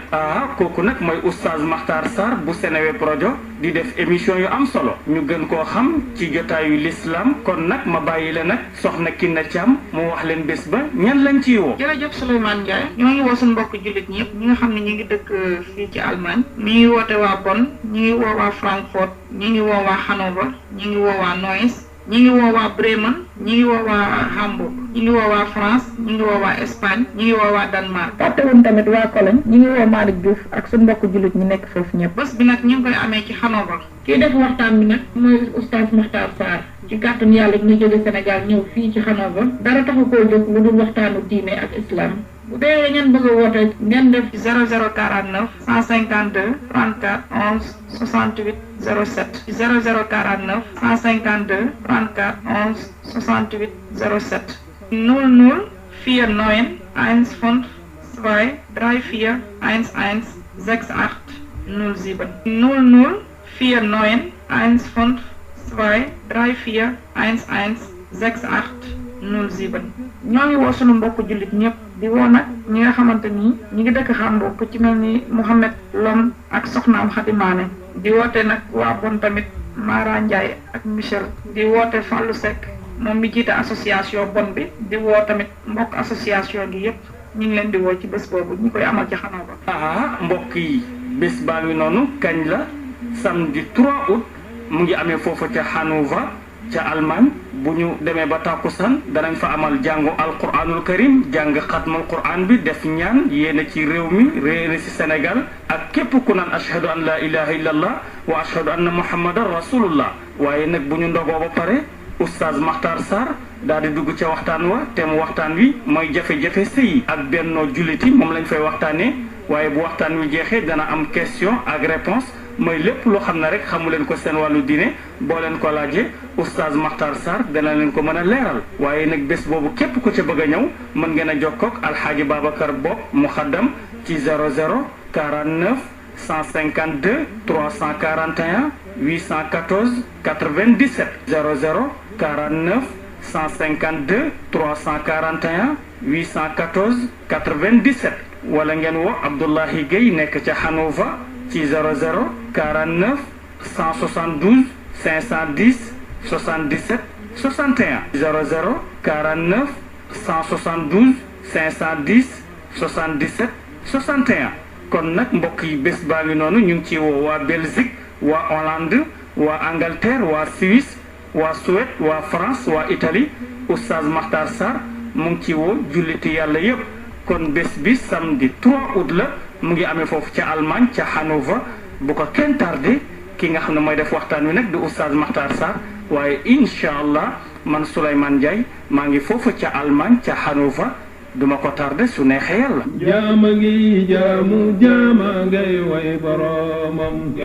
kooku nag mooy Oustaz Makhtar Sarr bu Seneweb rajo di def émission yu am solo ñu gën koo xam ci jotaayu l'islam kon nag ma bàyyi la nag soxna Kiné Thiam mu wax leen bés ba ñan lañ ciy woo. jërëjëf Souleymane Ndiaye ñoo ngi woo suñu mbokk jullit ñëpp ñi nga xam ne ñu ngi dëkk fii ci Allemagne mi ngi woote waa Bonn ñi ngi woo waa Francfort ñi ngi woo waa Hannover ñi ngi woo waa Neuss ñi ngi woo waa Bremen ñi ngi woo waa Hambourg ñi ngi woo waa France ñi ngi woo waa Espagne ñi ngi woo waa Danemark fàttewuñ tamit waa Cologne ñi ngi woo Malick Diouf ak suñu mbokk jullit ñi nekk foofu ñëpp bés bi nag ñu ngi koy amee ci Hannover kii def waxtaan bi nag mooy Oustaz Makhtar Sarr ci kàttan yàlla ñu jóge Sénégal ñëw fii ci Hannover dara taxu koo jóg lu dul waxtaanu diine ak islam bu dee ngeen bëgg a woote ngeen def 0049 152 34 11 68 07 0049 152 34 11 68 07 00 49 15 2 34 11 68 07 00 49 15 2 34 11 68 07 ñoo ngi woo sunu mbokk jullit ñëpp di woo nag ñi nga xamante ni ñi ngi dëkk xam ku ci mel ni Mouhamed Lom ak soxnaam Xadimaane di woote nag waa Bon tamit Mara Ndiaye ak Michel di woote Fallou Seck moom mi jiite association Bon bi di woo tamit mbokk association gi yëpp ñu ngi leen di woo ci bés boobu ñu koy amal ci xanaa ba mbokk yi bés baa ngi noonu kañ la samedi 3 août mu ngi amee foofu ca Hannover ca Allemagne bu ñu demee ba tàkkusaan danañ fa amal jàngu alquranul karim jàng xatmal quran bi def ñaan yéena ci réew mi réena ci Sénégal ak képp ku naan ashhadu an la ilaha illallah wa ashhadu anna muhammadan rasulullah waaye nag bu ñu ndogoo ba pare oustaz Makhtar Sarr daal di dugg ca waxtaan wa te mu waxtaan wi mooy jafe-jafe sëy ak bennoo julliti moom lañ fay waxtaanee waaye bu waxtaan wi jeexee dana am question ak réponse mooy lépp loo xam ne rek xamu leen ko seen wàllu diine boo leen ko laajee oustaz Makhtar Sarr dana leen ko mën a leeral waaye nag bés boobu képp ku ca bëgg a ñëw mën ngeen a jokkoog alxaaji Babacar Bopp muxaddam ci 00 49 152 341 814 97 00 49 152 341 814 97 wala ngeen woo Abdoulahi Gueye nekk ca Hannover ci 00 49 172 510 77 61 00 49 172 510 77 61 kon nag mbokk yi bés baa ngi noonu ñu ngi ci woo waa Belgique waa Hollande waa Angleterre waa Suisse waa Suède waa France waa Italie oustaz Makhtar Sarr mu ngi ci woo julliti yàlla yépp kon bés bi samedi 3 août la mu ngi amee foofu ca Allemagne ca Hannover bu ko kenn tardé ki nga xam ne mooy def waxtaan wi nag di oustaz Makhtar Sarr waaye incha allah man Souleymane Ndiaye maa ngi foofu ca Allemagne ca Hannover duma ko tardé su neexee yàlla. jaama ngi jaamu jaama ngay way boromam.